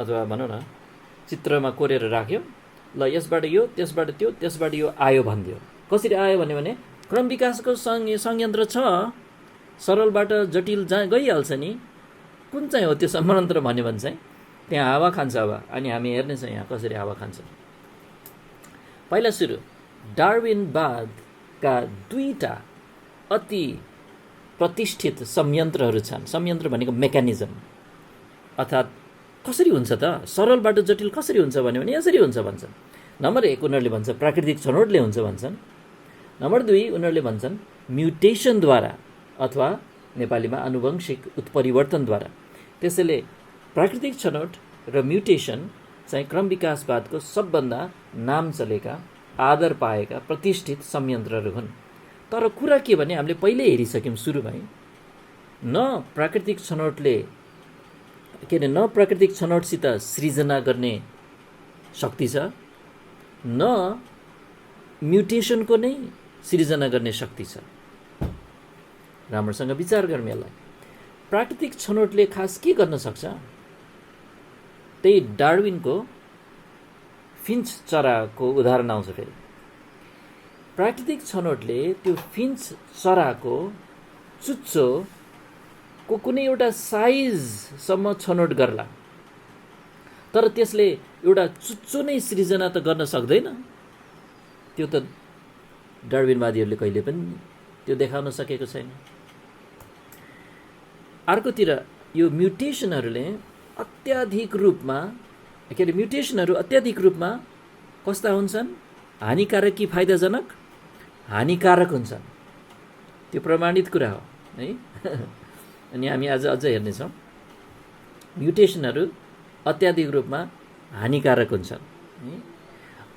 अथवा भनौँ न चित्रमा कोरेर राख्यो। ल यसबाट यो, त्यसबाट त्यो, त्यसबाट यो आयो भनिदियो। कसरी आयो भने क्रम विकासको संयन्त्र छ, सरलबाट जटिल गइहाल्छ नि। कुन चाहिँ हो त्यो समानान्तर भन्यो भने चाहिँ त्यहाँ हावा खान्छ। अब अनि हामी हेर्नेछौँ यहाँ कसरी हावा खान्छ। पहिला सुरु डार्विनवादका 2टा अति प्रतिष्ठित संयन्त्रहरू छन्। संयन्त्र भनेको मेकानिजम, अर्थात् कसरी हुन्छ त सरलबाट जटिल कसरी हुन्छ भन्यो भने यसरी हुन्छ भन्छन्। नम्बर 1 उनीहरूले भन्छ प्राकृतिक छनौटले हुन्छ भन्छन्। नम्बर 2 उनीहरूले भन्छन् म्युटेसनद्वारा अथवा नेपालीमा आनुवंशिक उत्परिवर्तनद्वारा। त्यसैले प्राकृतिक छनौट र म्युटेसन चाहिँ क्रम विकासवादको सबभन्दा नाम चलेका, आदर पाएका प्रतिष्ठित संयन्त्रहरू हुन्। तर कुरा के भने हामीले पहिले हेरिसक्यौँ सुरुमै न प्राकृतिक छनौटले के अरे न प्राकृतिक छनौटसित सृजना गर्ने शक्ति छ, न म्युटेसनको नै सृजना गर्ने शक्ति छ। राम्रोसँग विचार गरौँ यसलाई। प्राकृतिक छनौटले खास के गर्न सक्छ? त्यही डार्विनको फिन्च चराको उदाहरण आउँछ। फेरि प्राकृतिक छनौटले त्यो फिन्च चराको चुच्चोको कुनै एउटा साइजसम्म छनौट गर्ला, तर त्यसले एउटा चुच्चो नै सृजना त गर्न सक्दैन। त्यो त डार्विनवादीहरूले कहिले पनि त्यो देखाउन सकेको छैन। अर्कोतिर यो म्युटेसनहरूले अत्याधिक रूपमा के अरे म्युटेसनहरू अत्याधिक रूपमा कस्ता हुन्छन्? हानिकारक कि फाइदाजनक? हानिकारक हुन्छन्। त्यो प्रमाणित कुरा हो है। अनि हामी आज अझ हेर्नेछौँ, म्युटेसनहरू अत्याधिक रूपमा हानिकारक हुन्छन् है।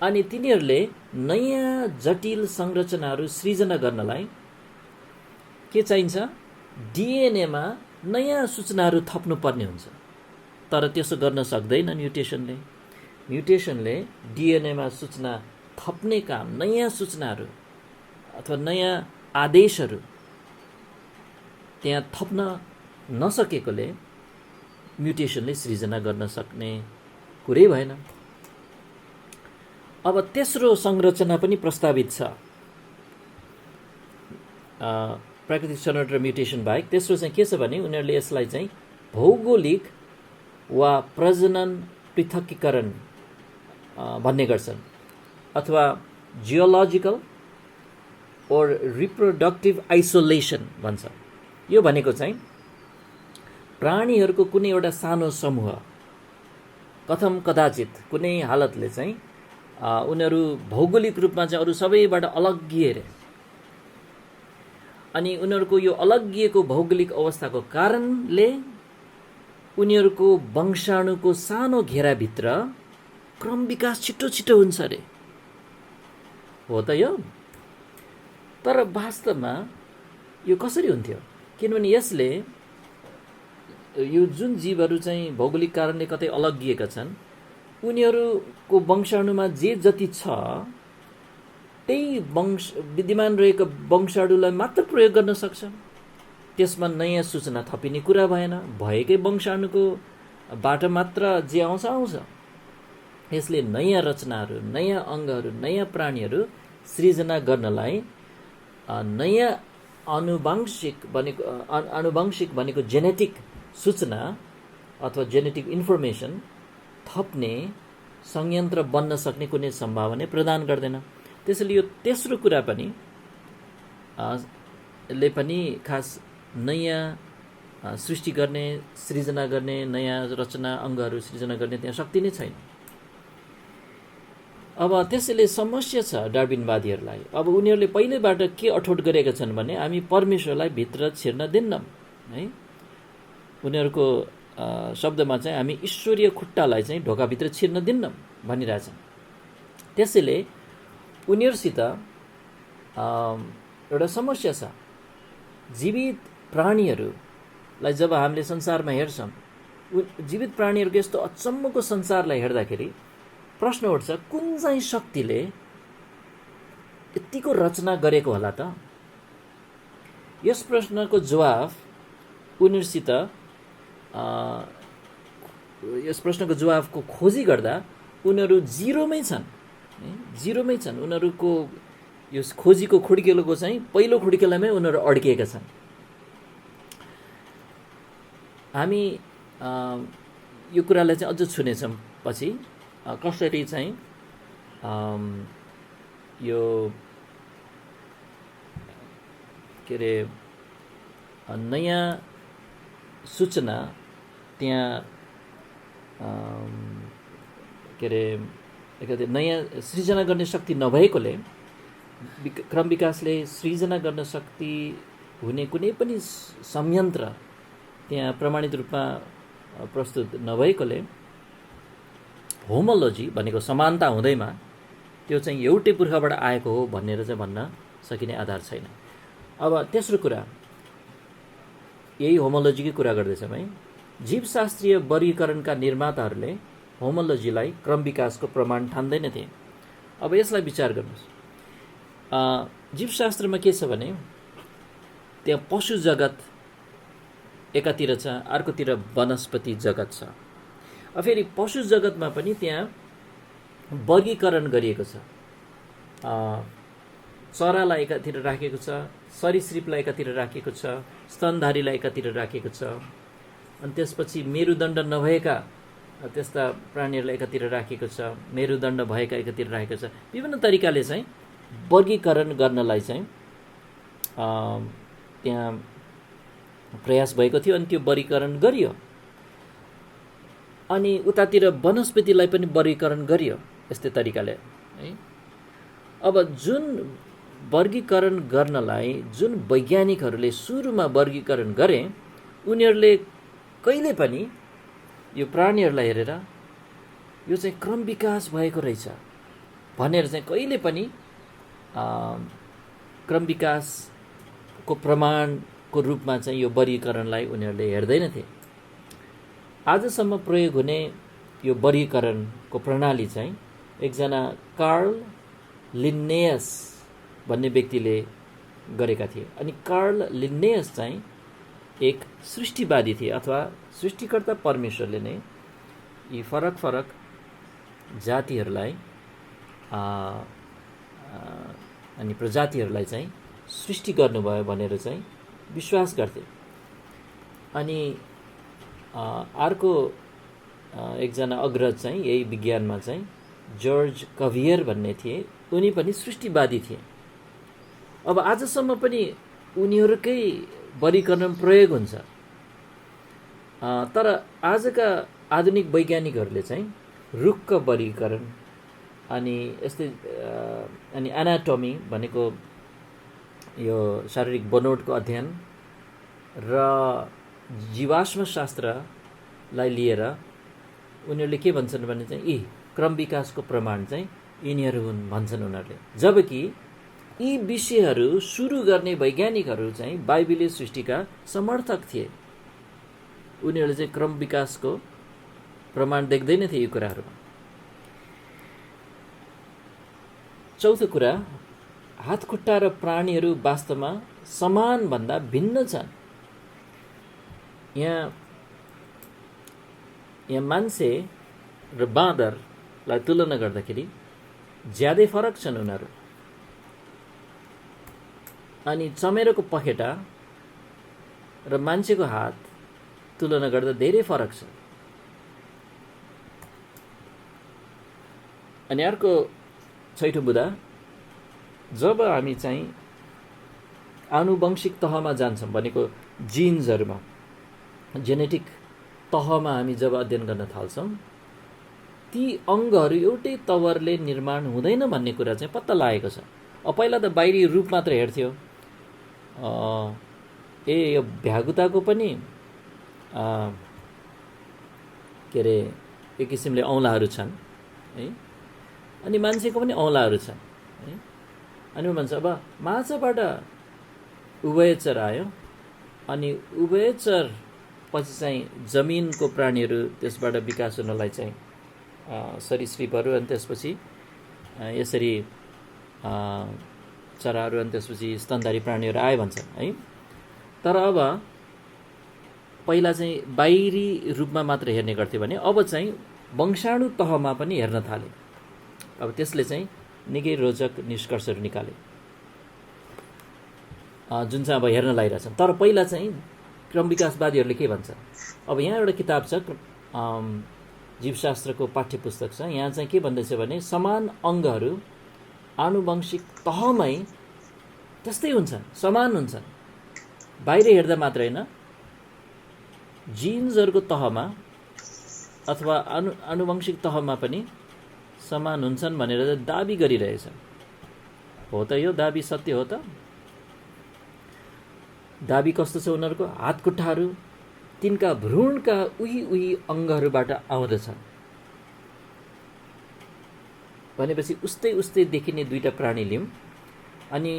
अनि तिनीहरूले नयाँ जटिल संरचनाहरू सृजना गर्नलाई के चाहिन्छ? डिएनएमा नयाँ सूचनाहरू थप्नुपर्ने हुन्छ, तर त्यसो गर्न सक्दैन म्युटेसनले। म्युटेसनले डिएनएमा सूचना थप्ने काम, नयाँ सूचनाहरू अथवा नयाँ आदेशहरू त्यहाँ थप्न नसकेकोले म्युटेसनले सृजना गर्न सक्ने कुरै भएन। अब तेस्रो संरचना पनि प्रस्तावित छ। प्राकृतिक छनौट र म्युटेसन बाहेक तेस्रो चाहिँ के छ भने उनीहरूले यसलाई चाहिँ भौगोलिक वा प्रजनन पृथकीकरण भन्ने गर्छन्, अथवा जियोलोजिकल और रिप्रोडक्टिभ आइसोलेसन भन्छ। यो भनेको चाहिँ प्राणीहरूको कुनै एउटा सानो समूह कथम कदाचित कुनै हालतले चाहिँ उनीहरू भौगोलिक रूपमा चाहिँ अरू सबैबाट अलग्गिएर, अनि उनीहरूको यो अलग्गिएको भौगोलिक अवस्थाको कारणले उनीहरूको वंशाणुको सानो घेराभित्र क्रम विकास छिटो छिटो हुन्छ अरे। हो त यो? तर वास्तवमा यो कसरी हुन्थ्यो? किनभने यसले यो जुन जीवहरू चाहिँ भौगोलिक कारणले कतै अलग्गिएका छन्, उनीहरूको वंशाणुमा जे जति छ त्यही विद्यमान रहेको वंशाणुलाई मात्र प्रयोग गर्न सक्छ। त्यसमा नयाँ सूचना थपिने कुरा भएन, भएकै वंशाणुको बाट मात्र जे आउँछ आउँछ। यसले नयाँ रचनाहरू, नयाँ अङ्गहरू, नयाँ प्राणीहरू सृजना गर्नलाई नयाँ आनुवंशिक भनेको जेनेटिक सूचना अथवा जेनेटिक इन्फर्मेसन थप्ने संयन्त्र बन्न सक्ने कुनै सम्भावना प्रदान गर्दैन। त्यसैले यो तेस्रो कुरा पनि ले पनि खास नयाँ सृष्टि गर्ने, सृजना गर्ने, नयाँ रचना अङ्गहरू सृजना गर्ने त्यहाँ शक्ति नै छैन। अब त्यसैले समस्या छ डार्विनवादीहरूलाई। अब उनीहरूले पहिल्यैबाट के अठोट गरेका छन् भने हामी परमेश्वरलाई भित्र छिर्न दिन्नौँ है। उनीहरूको शब्दमा चाहिँ हामी ईश्वरीय खुट्टालाई चाहिँ ढोकाभित्र छिर्न दिन्नौँ भनिरहेछन्। त्यसैले उनीहरूसित एउटा समस्या छ। जीवित प्राणीहरूलाई जब हामीले संसारमा हेर्छौँ, जीवित प्राणीहरूको यस्तो अचम्मको संसारलाई हेर्दाखेरि प्रश्न उठ्छ, कुन चाहिँ शक्तिले यतिको रचना गरेको होला त? यस प्रश्नको जवाफ उनीहरूसित यस प्रश्नको जवाफको खोजी गर्दा उनीहरू जिरोमै छन्। उनीहरूको यस खोजीको खुड्केलोको चाहिँ पहिलो खुड्केलामै उनीहरू अड्किएका छन्। हामी यो कुरालाई चाहिँ अझ छुनेछौँ पछि, कसरी चाहिँ यो के अरे नयाँ सूचना त्यहाँ के अरे नयाँ सृजना गर्ने शक्ति नभएकोले क्रम विकासले सृजना गर्न शक्ति हुने कुनै पनि संयन्त्र त्यहाँ प्रमाणित रूपमा प्रस्तुत नभएकोले होमोलोजी भनेको समानता हुँदैमा त्यो चाहिँ एउटै पुर्खाबाट आएको हो भनेर चाहिँ भन्न सकिने आधार छैन। अब तेस्रो कुरा, यही होमोलोजीकै कुरा गर्दैछौँ है। जीवशास्त्रीय वर्गीकरणका निर्माताहरूले होमोलोजीलाई क्रम विकासको प्रमाण ठान्दैनथे। अब यसलाई विचार गर्नुहोस्। जीवशास्त्रमा के छ भने त्यहाँ पशु जगत एकातिर छ, अर्कोतिर वनस्पति जगत छ। फेरि पशु जगतमा पनि त्यहाँ वर्गीकरण गरिएको छ। चरालाई एकातिर राखेको छ, सरीसृपलाई एकातिर राखेको छ, स्तनधारीलाई एकातिर राखेको छ, अनि त्यसपछि मेरुदण्ड नभएका त्यस्ता प्राणीहरूलाई एकातिर राखेको छ, मेरुदण्ड भएका एकातिर राखेको छ। विभिन्न तरिकाले चाहिँ वर्गीकरण गर्नलाई चाहिँ त्यहाँ प्रयास भएको थियो, अनि त्यो वर्गीकरण गरियो। अनि उतातिर वनस्पतिलाई पनि वर्गीकरण गरियो यस्तै तरिकाले है। अब जुन वर्गीकरण गर्नलाई जुन वैज्ञानिकहरूले सुरुमा वर्गीकरण गरे, उनीहरूले कहिले पनि यो प्राणीहरूलाई हेरेर यो चाहिँ क्रम विकास भएको रहेछ भनेर चाहिँ कहिले पनि क्रम विकासको प्रमाणको रूपमा चाहिँ यो वर्गीकरणलाई उनीहरूले हेर्दैनथे। आजसम्म प्रयोग हुने यो वर्गीकरणको प्रणाली चाहिँ एकजना कार्ल लिन्नेयस भन्ने व्यक्तिले गरेका थिए। अनि कार्ल लिन्नेयस चाहिँ एक सृष्टिवादी थिए, अथवा सृष्टिकर्ता परमेश्वरले नै यी फरक फरक जातिहरूलाई अनि प्रजातिहरूलाई चाहिँ सृष्टि गर्नुभयो भनेर चाहिँ विश्वास गर्थे। अनि अर्को एकजना अग्रज चाहिँ यही विज्ञानमा चाहिँ जर्ज कभियर भन्ने थिए, उनी पनि सृष्टिवादी थिए। अब आजसम्म पनि उनीहरूकै वर्गीकरण प्रयोग हुन्छ। तर आजका आधुनिक वैज्ञानिकहरूले चाहिँ रुखको वर्गीकरण अनि यस्तै अनि एनाटोमी भनेको यो शारीरिक बनोटको अध्ययन र जीवाश्म शास्त्रलाई लिएर उनीहरूले के भन्छन् भने चाहिँ यी क्रम विकासको प्रमाण चाहिँ यिनीहरू हुन् भन्छन् उनीहरूले। जबकि यी विषयहरू सुरु गर्ने वैज्ञानिकहरू चाहिँ बाइबलीय सृष्टिका समर्थक थिए। उनीहरूले चाहिँ क्रम विकासको प्रमाण देख्दैनथे यी कुराहरूमा। चौथो कुरा, हातखुट्टा र प्राणीहरू वास्तवमा समान भन्दा भिन्न छन्। यहाँ मान्छे र बाँदरलाई तुलना गर्दाखेरि ज्यादै फरक छन् उनीहरू। अनि चमेरोको पखेटा र मान्छेको हात तुलना गर्दा धेरै फरक छ। अनि अर्को छैठौँ बुँदा, जब हामी चाहिँ आनुवंशिक तहमा जान्छौँ भनेको जिन्सहरूमा, जेनेटिक तहमा हामी जब अध्ययन गर्न थाल्छौँ, ती अङ्गहरू एउटै तवरले निर्माण हुँदैन भन्ने कुरा चाहिँ पत्ता लागेको छ। पहिला त बाहिरी रूप मात्र हेर्थ्यो, यो भ्यागुताको पनि के अरे एक किसिमले औँलाहरू छन् है, अनि मान्छेको पनि औँलाहरू छन् है। अनि भन्छ अब माछाबाट उभयचर आयो, अनि उभयचर पछि चाहिँ जमिनको प्राणीहरू त्यसबाट विकास हुनलाई चाहिँ सरीसृपहरू, अनि त्यसपछि यसरी चराहरू, अनि त्यसपछि स्तनधारी प्राणीहरू आए भन्छन् है। तर अब पहिला चाहिँ बाहिरी रूपमा मात्र हेर्ने गर्थ्यो भने अब चाहिँ वंशाणु तहमा पनि हेर्न थाले। अब त्यसले चाहिँ निकै रोचक निष्कर्षहरू निकाले जुन चाहिँ अब हेर्न लागिरहेछन्। तर पहिला चाहिँ क्रम विकासवादीहरूले के भन्छ, अब यहाँ एउटा किताब छ जीवशास्त्रको पाठ्यपुस्तक छ, यहाँ चाहिँ के भन्दैछ भने समान अङ्गहरू आनुवंशिक तहमै त्यस्तै हुन्छन्, समान हुन्छन्। बाहिर हेर्दा मात्र होइन, जिन्सहरूको तहमा अथवा आनुवंशिक तहमा पनि समान हुन्छन् भनेर दाबी गरिरहेछ। हो त यो दाबी सत्य हो त? दाबी कस्तो छ उनीहरूको? हातखुट्टाहरू तिनका भ्रूणका उही अङ्गहरूबाट आउँदछन् भनेपछि उस्तै उस्तै देखिने दुईटा प्राणी लियौँ, अनि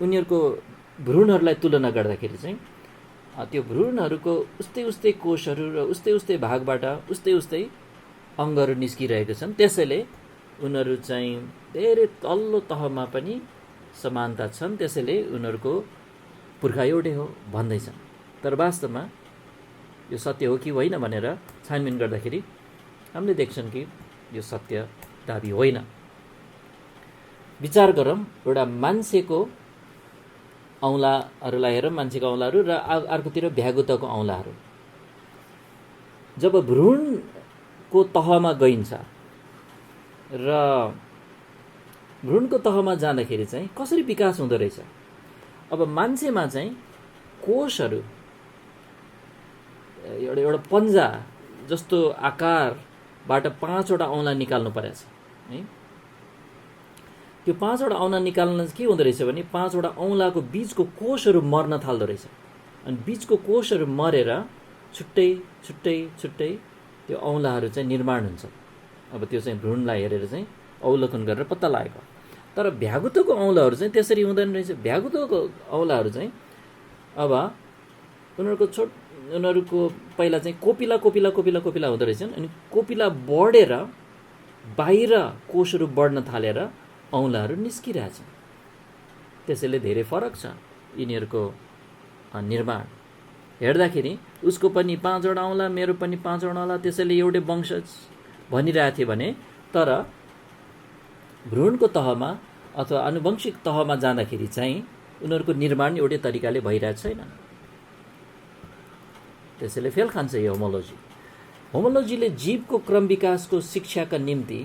उनीहरूको भ्रूणहरूलाई तुलना गर्दाखेरि चाहिँ त्यो भ्रूणहरूको उस्तै उस्तै कोषहरू र उस्तै उस्तै भागबाट उस्तै उस्तै अङ्गहरू निस्किरहेका छन्। त्यसैले उनीहरू चाहिँ धेरै तल्लो तहमा पनि समानता छन्, त्यसैले उनीहरूको पुर्खा एउटै हो भन्दैछन्। तर वास्तवमा यो सत्य हो कि होइन भनेर छानबिन गर्दाखेरि हामीले देख्छौँ कि यो सत्य दाबी होइन। विचार गरौँ, एउटा मान्छेको औँलाहरूलाई हेरौँ, मान्छेको औँलाहरू र अर्कोतिर भ्यागुतको औँलाहरू। जब भ्रूणको तहमा गइन्छ र भ्रूणको तहमा जाँदाखेरि चाहिँ कसरी विकास हुँदो रहेछ। अब मान्छेमा चाहिँ कोषहरू एउटा पन्जा जस्तो आकारबाट 5वटा औँला निकाल्नु परेछ है। त्यो 5वटा औँला निकाल्न के हुँदो रहेछ भने 5वटा औँलाको बीचको कोषहरू मर्न थाल्दो रहेछ। अनि बीचको कोषहरू मरेर छुट्टै छुट्टै छुट्टै त्यो औँलाहरू चाहिँ निर्माण हुन्छ। अब त्यो चाहिँ भ्रूणलाई हेरेर चाहिँ अवलोकन गरेर पत्ता लागेको। तर भ्यागुतको औँलाहरू चाहिँ त्यसरी हुँदैन रहेछ। भ्यागुतको औँलाहरू चाहिँ अब उनीहरूको पहिला चाहिँ कोपिला कोपिला कोपिला कोपिला हुँदो रहेछन्। अनि कोपिला बढेर बाहिर कोषहरू बढ्न थालेर औँलाहरू निस्किरहेछन्। त्यसैले धेरै फरक छ यिनीहरूको निर्माण। हेर्दाखेरि उसको पनि 5वटा औँला, मेरो पनि 5वटा औँला, त्यसैले एउटै वंशज भनिरहेको थिएँ भने, तर भ्रूणको तहमा अथवा आनुवंशिक तहमा जाँदाखेरि चाहिँ उनीहरूको निर्माण एउटै तरिकाले भइरहेको छैन। त्यसैले फेल खान्छ यो होमोलोजी। होमोलोजीले जीवको क्रम विकासको शिक्षाका निम्ति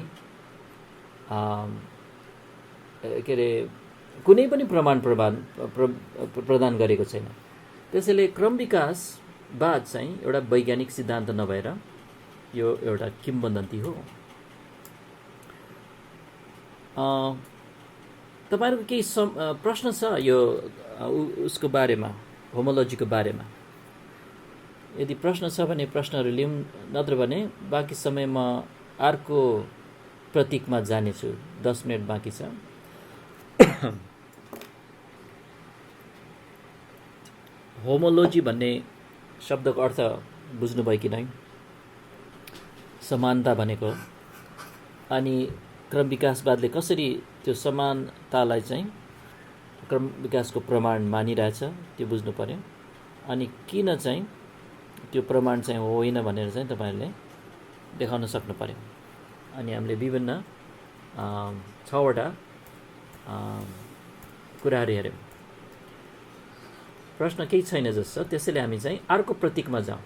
के अरे कुनै पनि प्रदान गरेको छैन। त्यसैले क्रम विकासवाद चाहिँ एउटा वैज्ञानिक सिद्धान्त नभएर यो एउटा किम्वदन्ती हो। तपाईहरुको केही प्रश्न छ यो उसको बारेमा, होमोलोजीको बारेमा? यदि प्रश्न छ भने प्रश्नहरू लिउँ, नत्र भने बाँकी समय म अर्को प्रतीकमा जानेछु। 10 मिनट बाँकी छ। होमोलोजी भन्ने शब्दको अर्थ बुझ्नुभयो कि नै? समानता भनेको। अनि क्रम विकासवादले कसरी त्यो समानतालाई चाहिँ क्रम विकासको प्रमाण मानिरहेछ त्यो बुझ्नु पर्यो। अनि किन चाहिँ त्यो प्रमाण चाहिँ होइन भनेर चाहिँ तपाईहरुले देखाउन सक्नु पर्यो। अनि हामीले विभिन्न 6वटा कुराहरू हेर्यौं। प्रश्न केही छैन जस्तो, त्यसैले हामी चाहिँ अर्को प्रतीकमा जाउँ।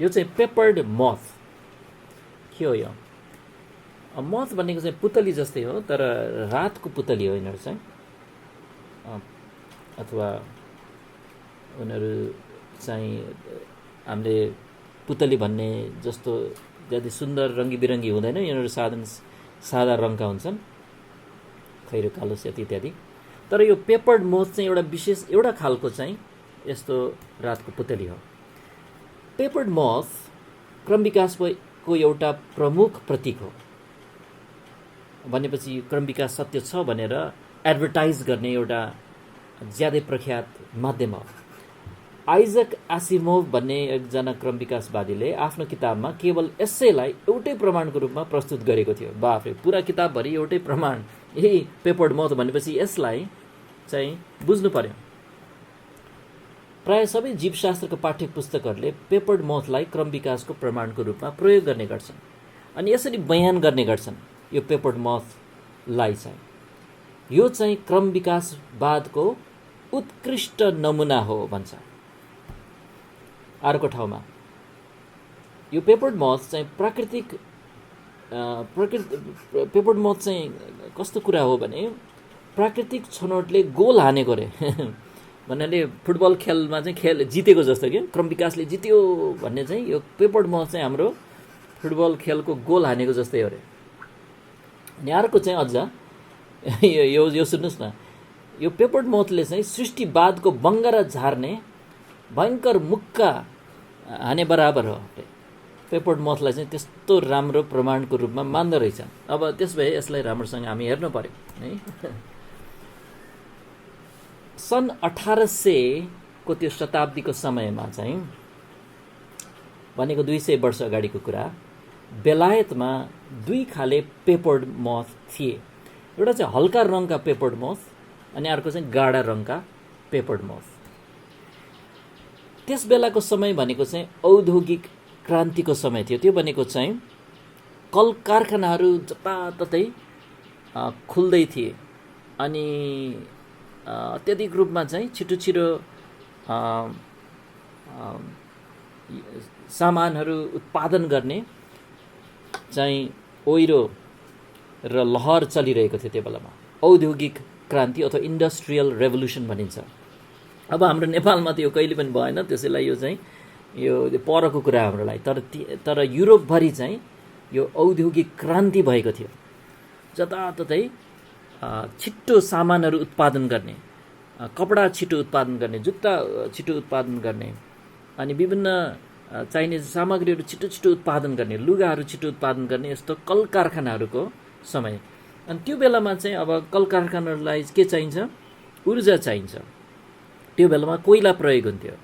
यो चाहिँ पेपर्ड मथ के हो? यो मथ भनेको चाहिँ पुतली जस्तै हो, तर रातको पुतली हो यिनीहरू चाहिँ। अथवा उनीहरू चाहिँ हामीले पुतली भन्ने जस्तो ज्यादै सुन्दर रङ्गी बिरङ्गी हुँदैन। यिनीहरू सादा रङका हुन्छन्, खैरो कालो सेतो इत्यादि। तर यो पेपर्ड मोथ चाहिँ एउटा विशेष एउटा खालको चाहिँ यस्तो रातको पुतली हो। पेपर्ड मोथ क्रम विकासको एउटा प्रमुख प्रतीक हो। भनेपछि क्रम विकास सत्य छ भनेर एडभर्टाइज गर्ने एउटा ज्यादै प्रख्यात माध्यम हो। आइजक आसिमोभ भन्ने एकजना क्रम विकासवादीले आफ्नो किताबमा केवल यसैलाई एउटै प्रमाणको रूपमा प्रस्तुत गरेको थियो। बाफरे, पुरा किताबभरि एउटै प्रमाण, यही पेपर्ड मोथ भनेपछि यसलाई चाहिँ बुझ्नु पर्यो। प्राय सबै जीवशास्त्रको पाठ्य पुस्तकहरूले पेपर्ड मोथलाई क्रम विकासको प्रमाणको रूपमा प्रयोग गर्ने गर्छन्। अनि यसरी बयान गर्ने गर्छन् यो पेपर्ड मोथलाई चाहिँ यो चाहिँ क्रम विकासवादको उत्कृष्ट नमुना हो भन्छ। अर्को ठाउँमा यो पेपर्ड मोथ चाहिँ पेपर्ड मोथ चाहिँ कस्तो कुरा हो भने प्राकृतिक छनौटले गोल हानेको रे भन्नाले फुटबल खेलमा चाहिँ खेल जितेको जस्तो के क्रम विकासले जित्यो भन्ने चाहिँ यो पेपर्ड मोथ चाहिँ हाम्रो फुटबल खेलको गोल हानेको जस्तै हो रे। अनि अर्को चाहिँ अझ यो सुन्नुहोस् न, यो पेपर्ड मोथले चाहिँ सृष्टिवादको बङ्गरा झार्ने भयङ्कर मुक्का हाने बराबर हो। पेपर्ड मोथलाई चाहिँ त्यस्तो राम्रो प्रमाणको रूपमा मान्दो रहेछ। अब त्यस भए यसलाई राम्रोसँग हामी हेर्नु पर्यो है। सन् 1800 को त्यो शताब्दीको समयमा चाहिँ भनेको 200 वर्ष अगाडिको कुरा, बेलायतमा 2 खाले पेपर्ड मथ थिए। एउटा चाहिँ हल्का रङका पेपर्ड मथ अनि अर्को चाहिँ गाढा रङका पेपर्ड मथ। त्यस बेलाको समय भनेको चाहिँ औद्योगिक क्रान्तिको समय थियो। त्यो भनेको चाहिँ कल कारखानाहरू जताततै खुल्दै थिए अनि अत्यधिक रूपमा चाहिँ छिटो सामानहरू उत्पादन गर्ने चाहिँ ओइरो र लहर चलिरहेको थियो त्यो बेलामा। औद्योगिक क्रान्ति अथवा इन्डस्ट्रियल रेभोल्युसन भनिन्छ। अब हाम्रो नेपालमा त यो कहिले पनि भएन, त्यसैलाई यो चाहिँ यो परको कुरा हाम्रो लागि। तर युरोपभरि चाहिँ यो औद्योगिक क्रान्ति भएको थियो। जताततै छिट्टो सामानहरू उत्पादन गर्ने, कपडा छिटो उत्पादन गर्ने, जुत्ता छिटो उत्पादन गर्ने अनि विभिन्न चाहिने सामग्रीहरू छिटो उत्पादन गर्ने, लुगाहरू छिटो उत्पादन गर्ने, यस्तो कल कारखानाहरूको समय। अनि त्यो बेलामा चाहिँ अब कल कारखानाहरूलाई के चाहिन्छ? ऊर्जा चाहिन्छ। त्यो बेलामा कोइला प्रयोग हुन्थ्यो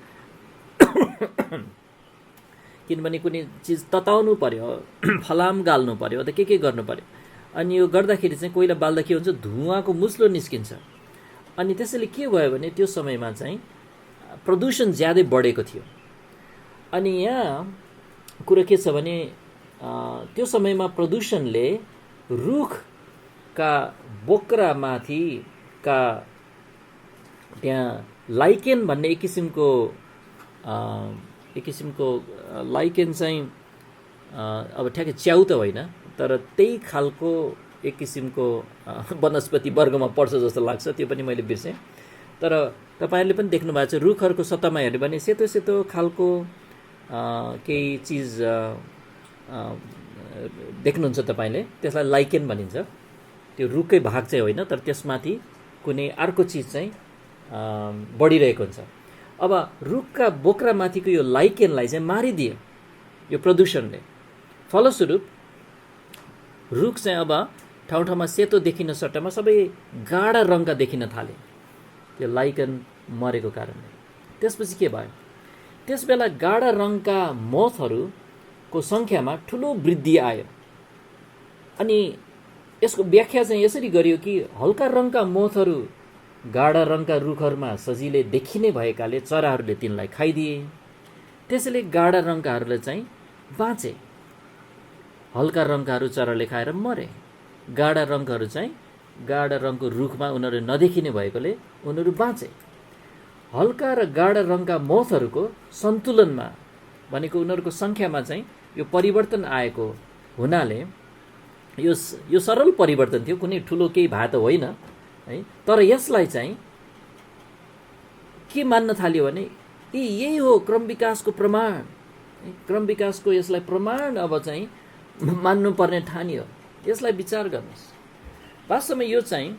किनभने कुनै चिज तताउनु पर्यो, फलाम गाल्नु पर्यो अथवा के गर्नु पर्यो। अनि यो गर्दाखेरि चाहिँ कोइला बाल्दा के हुन्छ? धुवाँको मुस्लो निस्किन्छ। अनि त्यसैले के भयो भने त्यो समयमा चाहिँ प्रदूषण ज्यादै बढेको थियो। अनि यहाँ कुरा के छ भने त्यो समयमा प्रदूषणले रुखका बोक्रामाथिका त्यहाँ लाइकेन भन्ने एक किसिमको लाइकेन चाहिँ अब ठ्याक्कै च्याउ त होइन, तर त्यही खालको एक किसिमको वनस्पति वर्गमा पर्छ जस्तो लाग्छ। त्यो पनि मैले बिर्सेँ। तर तपाईँहरूले पनि देख्नु भएको छ, रुखहरूको सतहमा हेऱ्यो भने सेतो सेतो खालको केही चिज देख्नुहुन्छ तपाईँले। त्यसलाई लाइकेन भनिन्छ। त्यो रुखकै भाग चाहिँ होइन, तर त्यसमाथि कुनै अर्को चिज चाहिँ बढिरहेको हुन्छ। अब रुखका बोक्रामाथिको यो लाइकेनलाई चाहिँ मारिदियो यो प्रदूषणले। फलस्वरूप रुख चाहिँ अब ठाउँ ठाउँमा सेतो देखिन सट्टामा सबै गाढा रङका देखिन थाले, त्यो लाइकेन मरेको कारणले। त्यसपछि के भयो? त्यसबेला गाढा रङका मथहरूको सङ्ख्यामा ठुलो वृद्धि आयो। अनि यसको व्याख्या चाहिँ यसरी गरियो कि हल्का रङका मथहरू गाढा रङका रुखहरूमा सजिलै देखिने भएकाले चराहरूले तिनलाई खाइदिए। त्यसैले गाढा रङकाहरूले चाहिँ बाँचे, हल्का रङकाहरू चराले खाएर मरे। गाढा रङकाहरू चाहिँ गाढा रङको रुखमा उनीहरू नदेखिने भएकोले उनीहरू बाँचे। हल्का र गाढा रङका मथहरूको सन्तुलनमा भनेको उनीहरूको सङ्ख्यामा चाहिँ यो परिवर्तन आएको हुनाले यो सरल परिवर्तन थियो, कुनै ठुलो केही भए त होइन है। तर यसलाई चाहिँ के मान्न थाल्यो भने यही हो क्रम विकासको प्रमाण, क्रम विकासको यसलाई प्रमाण अब चाहिँ मान्नुपर्ने ठानियो। यसलाई विचार गर्नुहोस्। वास्तवमा यो चाहिँ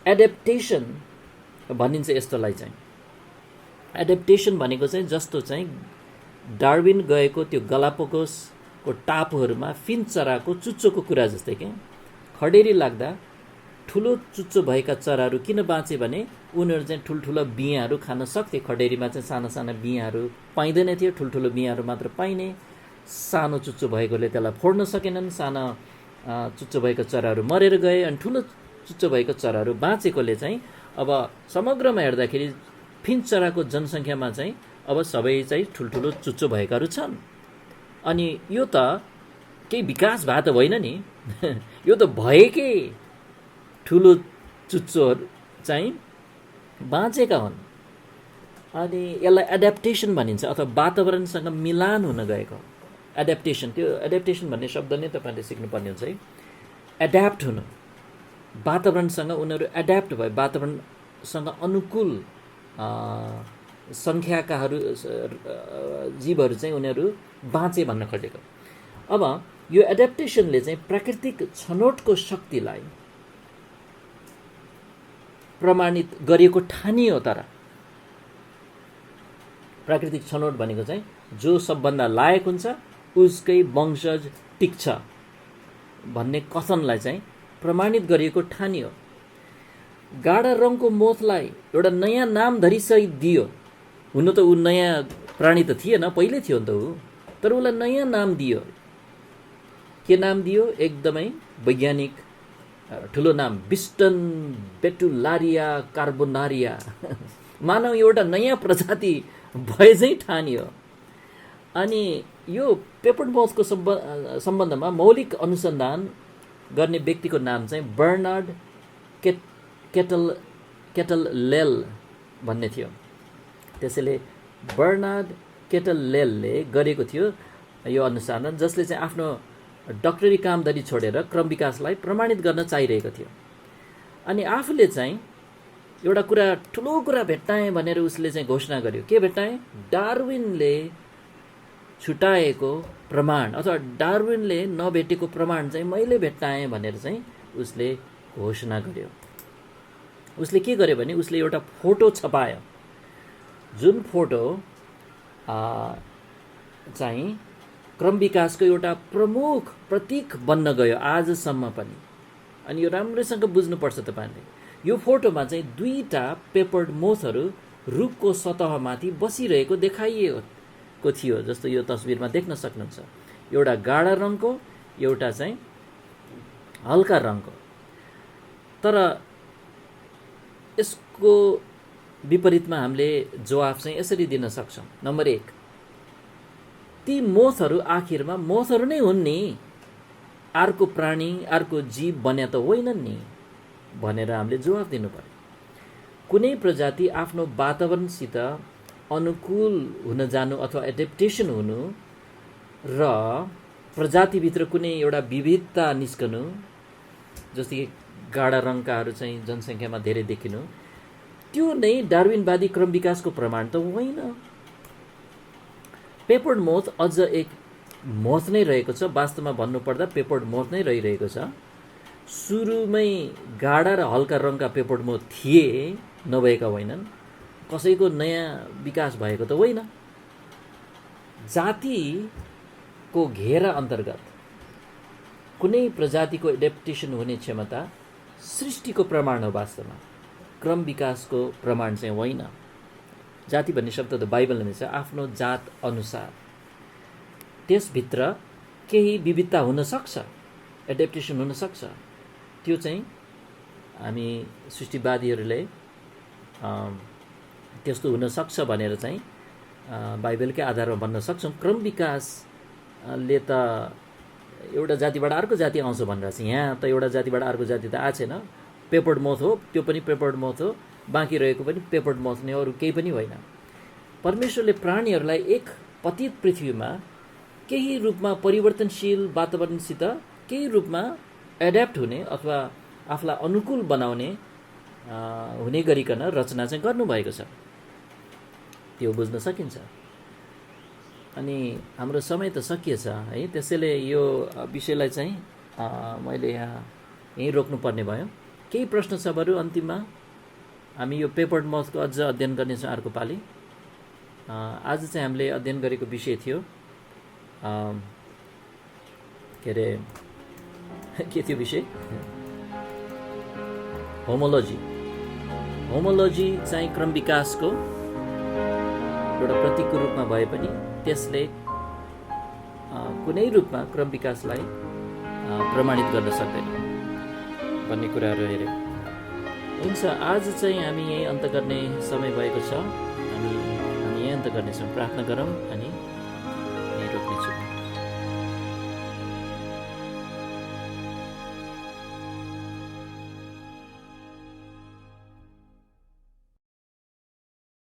एडेप्टेसन भनिन्छ। यस्तोलाई चाहिँ एडेप्टेसन भनेको चाहिँ जस्तो चाहिँ डार्विन गएको त्यो गलापागोसको टापुहरूमा फिन्च चराको चुच्चोको कुरा जस्तै क्या। खडेरी लाग्दा ठुलो चुच्चो भएका चराहरू किन बाँचे भने उनीहरू चाहिँ ठुल्ठुला बियाहरू खान सक्थे। खडेरीमा चाहिँ साना साना बियाहरू पाइँदैन थियो, ठुल्ठुलो बियाहरू मात्र पाइने। सानो चुच्चो भएकोले त्यसलाई फोड्न सकेनन्, साना चुच्चो भएका चराहरू मरेर गए। अनि ठुलो चुच्चो भएका चराहरू बाँचेकोले चाहिँ अब समग्रमा हेर्दाखेरि फिन्च चराको जनसङ्ख्यामा चाहिँ अब सबै चाहिँ ठुल्ठुलो चुच्चो भएकाहरू छन्। अनि यो त केही विकास भए त होइन नि यो त भएकै ठुलो चुच्चोहरू चाहिँ बाँचेका हुन्। अनि यसलाई एड्याप्टेसन भनिन्छ अथवा वातावरणसँग मिलान हुन गएको एड्याप्टेसन। त्यो एड्याप्टेसन भन्ने शब्द नै तपाईँले सिक्नुपर्ने हुन्छ है। एड्याप्ट हुनु, वातावरणसँग उनीहरू एड्याप्ट भयो, वातावरणसँग अनुकूल सङ्ख्याकाहरू जीवहरू चाहिँ उनीहरू बाँचे भन्न खोजेको। अब यो एड्याप्टेसनले चाहिँ प्राकृतिक छनौटको शक्तिलाई प्रमाणित गरिएको ठानियो। तर प्राकृतिक छनौट भनेको चाहिँ जो सबभन्दा लायक हुन्छ उसकै वंशज टिक्छ भन्ने कथनलाई चाहिँ प्रमाणित गरिएको ठानियो। गाढा रङको मोथलाई एउटा नयाँ नाम धरिसहित दियो। हुन त ऊ नयाँ प्राणी त थिएन, पहिल्यै थियो नि त ऊ, तर उसलाई नयाँ नाम दियो। के नाम दियो? एकदमै वैज्ञानिक ठुलो नाम, बिस्टन बेटुलारिया कार्बोनारिया। मानव एउटा नयाँ प्रजाति भए चाहिँ ठानियो। अनि यो पेपर्ड माउथको सम्बन्धमा मौलिक अनुसन्धान गर्ने व्यक्तिको नाम चाहिँ बर्नार्ड केटललेल भन्ने थियो। त्यसैले बर्नार्ड केटललेलले गरेको थियो यो अनुसन्धान, जसले चाहिँ आफ्नो डक्टरी कामदारी छोडेर क्रम विकासलाई प्रमाणित गर्न चाहिरहेको थियो। अनि आफूले चाहिँ एउटा कुरा, ठुलो कुरा भेट्टाएँ भनेर उसले चाहिँ घोषणा गर्यो। के भेट्टाएँ? डार्विनले छुटाएको प्रमाण अथवा डार्विनले नभेटेको प्रमाण चाहिँ मैले भेट्टाएँ भनेर चाहिँ उसले घोषणा गर्यो। उसले के गर्यो भने उसले एउटा फोटो छपायो, जुन फोटो चाहिँ क्रम विकासको एउटा प्रमुख प्रतीक बन्न गयो आजसम्म पनि। अनि यो राम्रैसँग बुझ्नुपर्छ तपाईँले। यो फोटोमा चाहिँ दुईटा पेपर्ड मोथहरू रुखको सतहमाथि बसिरहेको देखाइएको थियो, जस्तो यो तस्बिरमा देख्न सक्नुहुन्छ। एउटा गाढा रङको, एउटा चाहिँ हल्का रङको। तर यसको विपरीतमा हामीले जवाफ चाहिँ यसरी दिन सक्छौँ। नम्बर 1, ती मोथहरू आखिरमा मोथहरू नै हुन् नि, अर्को प्राणी अर्को जीव बन्या त होइनन् नि भनेर हामीले जवाफ दिनु पर्यो। कुनै प्रजाति आफ्नो वातावरणसित अनुकूल हुन जानु अथवा एडेप्टेसन हुनु र प्रजातिभित्र कुनै एउटा विविधता निस्कनु, जस्तै कि गाढा रङकाहरू चाहिँ जनसङ्ख्यामा धेरै देखिनु, त्यो नै डार्विनवादी क्रम विकासको प्रमाण त होइन। पेपर्ड मोथ अझ एक मोथ नै रहेको छ। वास्तवमा भन्नुपर्दा पेपर्ड मोथ नै रहिरहेको छ। सुरुमै गाढा र हल्का रङका पेपर्ड मोथ थिए, नभएका होइनन्। कसैको नयाँ विकास भएको त होइन। जातिको घेरा अन्तर्गत कुनै प्रजातिको एडेप्टेसन हुने क्षमता सृष्टिको प्रमाण हो। वास्तवमा क्रम विकासको प्रमाण चाहिँ होइन। जाति भन्ने शब्द त बाइबलमा छ, आफ्नो जात अनुसार त्यसभित्र केही विविधता हुन सक्छ, एडेप्टेसन हुन सक्छ। त्यो चाहिँ हामी सृष्टिवादीहरूले त्यस्तो हुन सक्छ भनेर चाहिँ बाइबलकै आधारमा भन्न सक्छौँ। क्रम विकासले त एउटा जातिबाट अर्को जाति आउँछ भनेर चाहिँ, यहाँ त एउटा जातिबाट अर्को जाति त आएको छैन। पेपर्ड मोथ हो, त्यो पनि पेपर्ड मोथ हो, बाँकी रहेको पनि पेपर्ड मोथ नै, अरू केही पनि होइन। परमेश्वरले प्राणीहरूलाई एक पतित पृथ्वीमा केही रूपमा परिवर्तनशील वातावरणसित केही रूपमा एड्याप्ट हुने अथवा आफूलाई अनुकूल बनाउने हुने गरिकन रचना चाहिँ गर्नुभएको छ। त्यो बुझ्न सकिन्छ। अनि हाम्रो समय त सकिएछ है, त्यसैले यो विषयलाई चाहिँ मैले यहाँ यहीँ रोक्नुपर्ने भयो। केही प्रश्न छ बरु अन्तिममा? हामी यो पेपर्ड मोथको अझ अध्ययन गर्नेछौँ अर्को पालि। आज चाहिँ हामीले अध्ययन गरेको विषय थियो के अरे, के थियो विषय? होमोलोजी। होमोलोजी चाहिँ क्रम विकासको एउटा प्रतीकको रूपमा भए पनि त्यसले कुनै रूपमा क्रम विकासलाई प्रमाणित गर्न सक्दैन भन्ने कुराहरू हेऱ्यौँ। हुन्छ, आज चाहिँ हामी यहीँ अन्त गर्ने समय भएको छ। हामी यहीँ अन्त गर्नेछौँ। प्रार्थना गरौँ अनि यहीँ रोक्नेछौँ।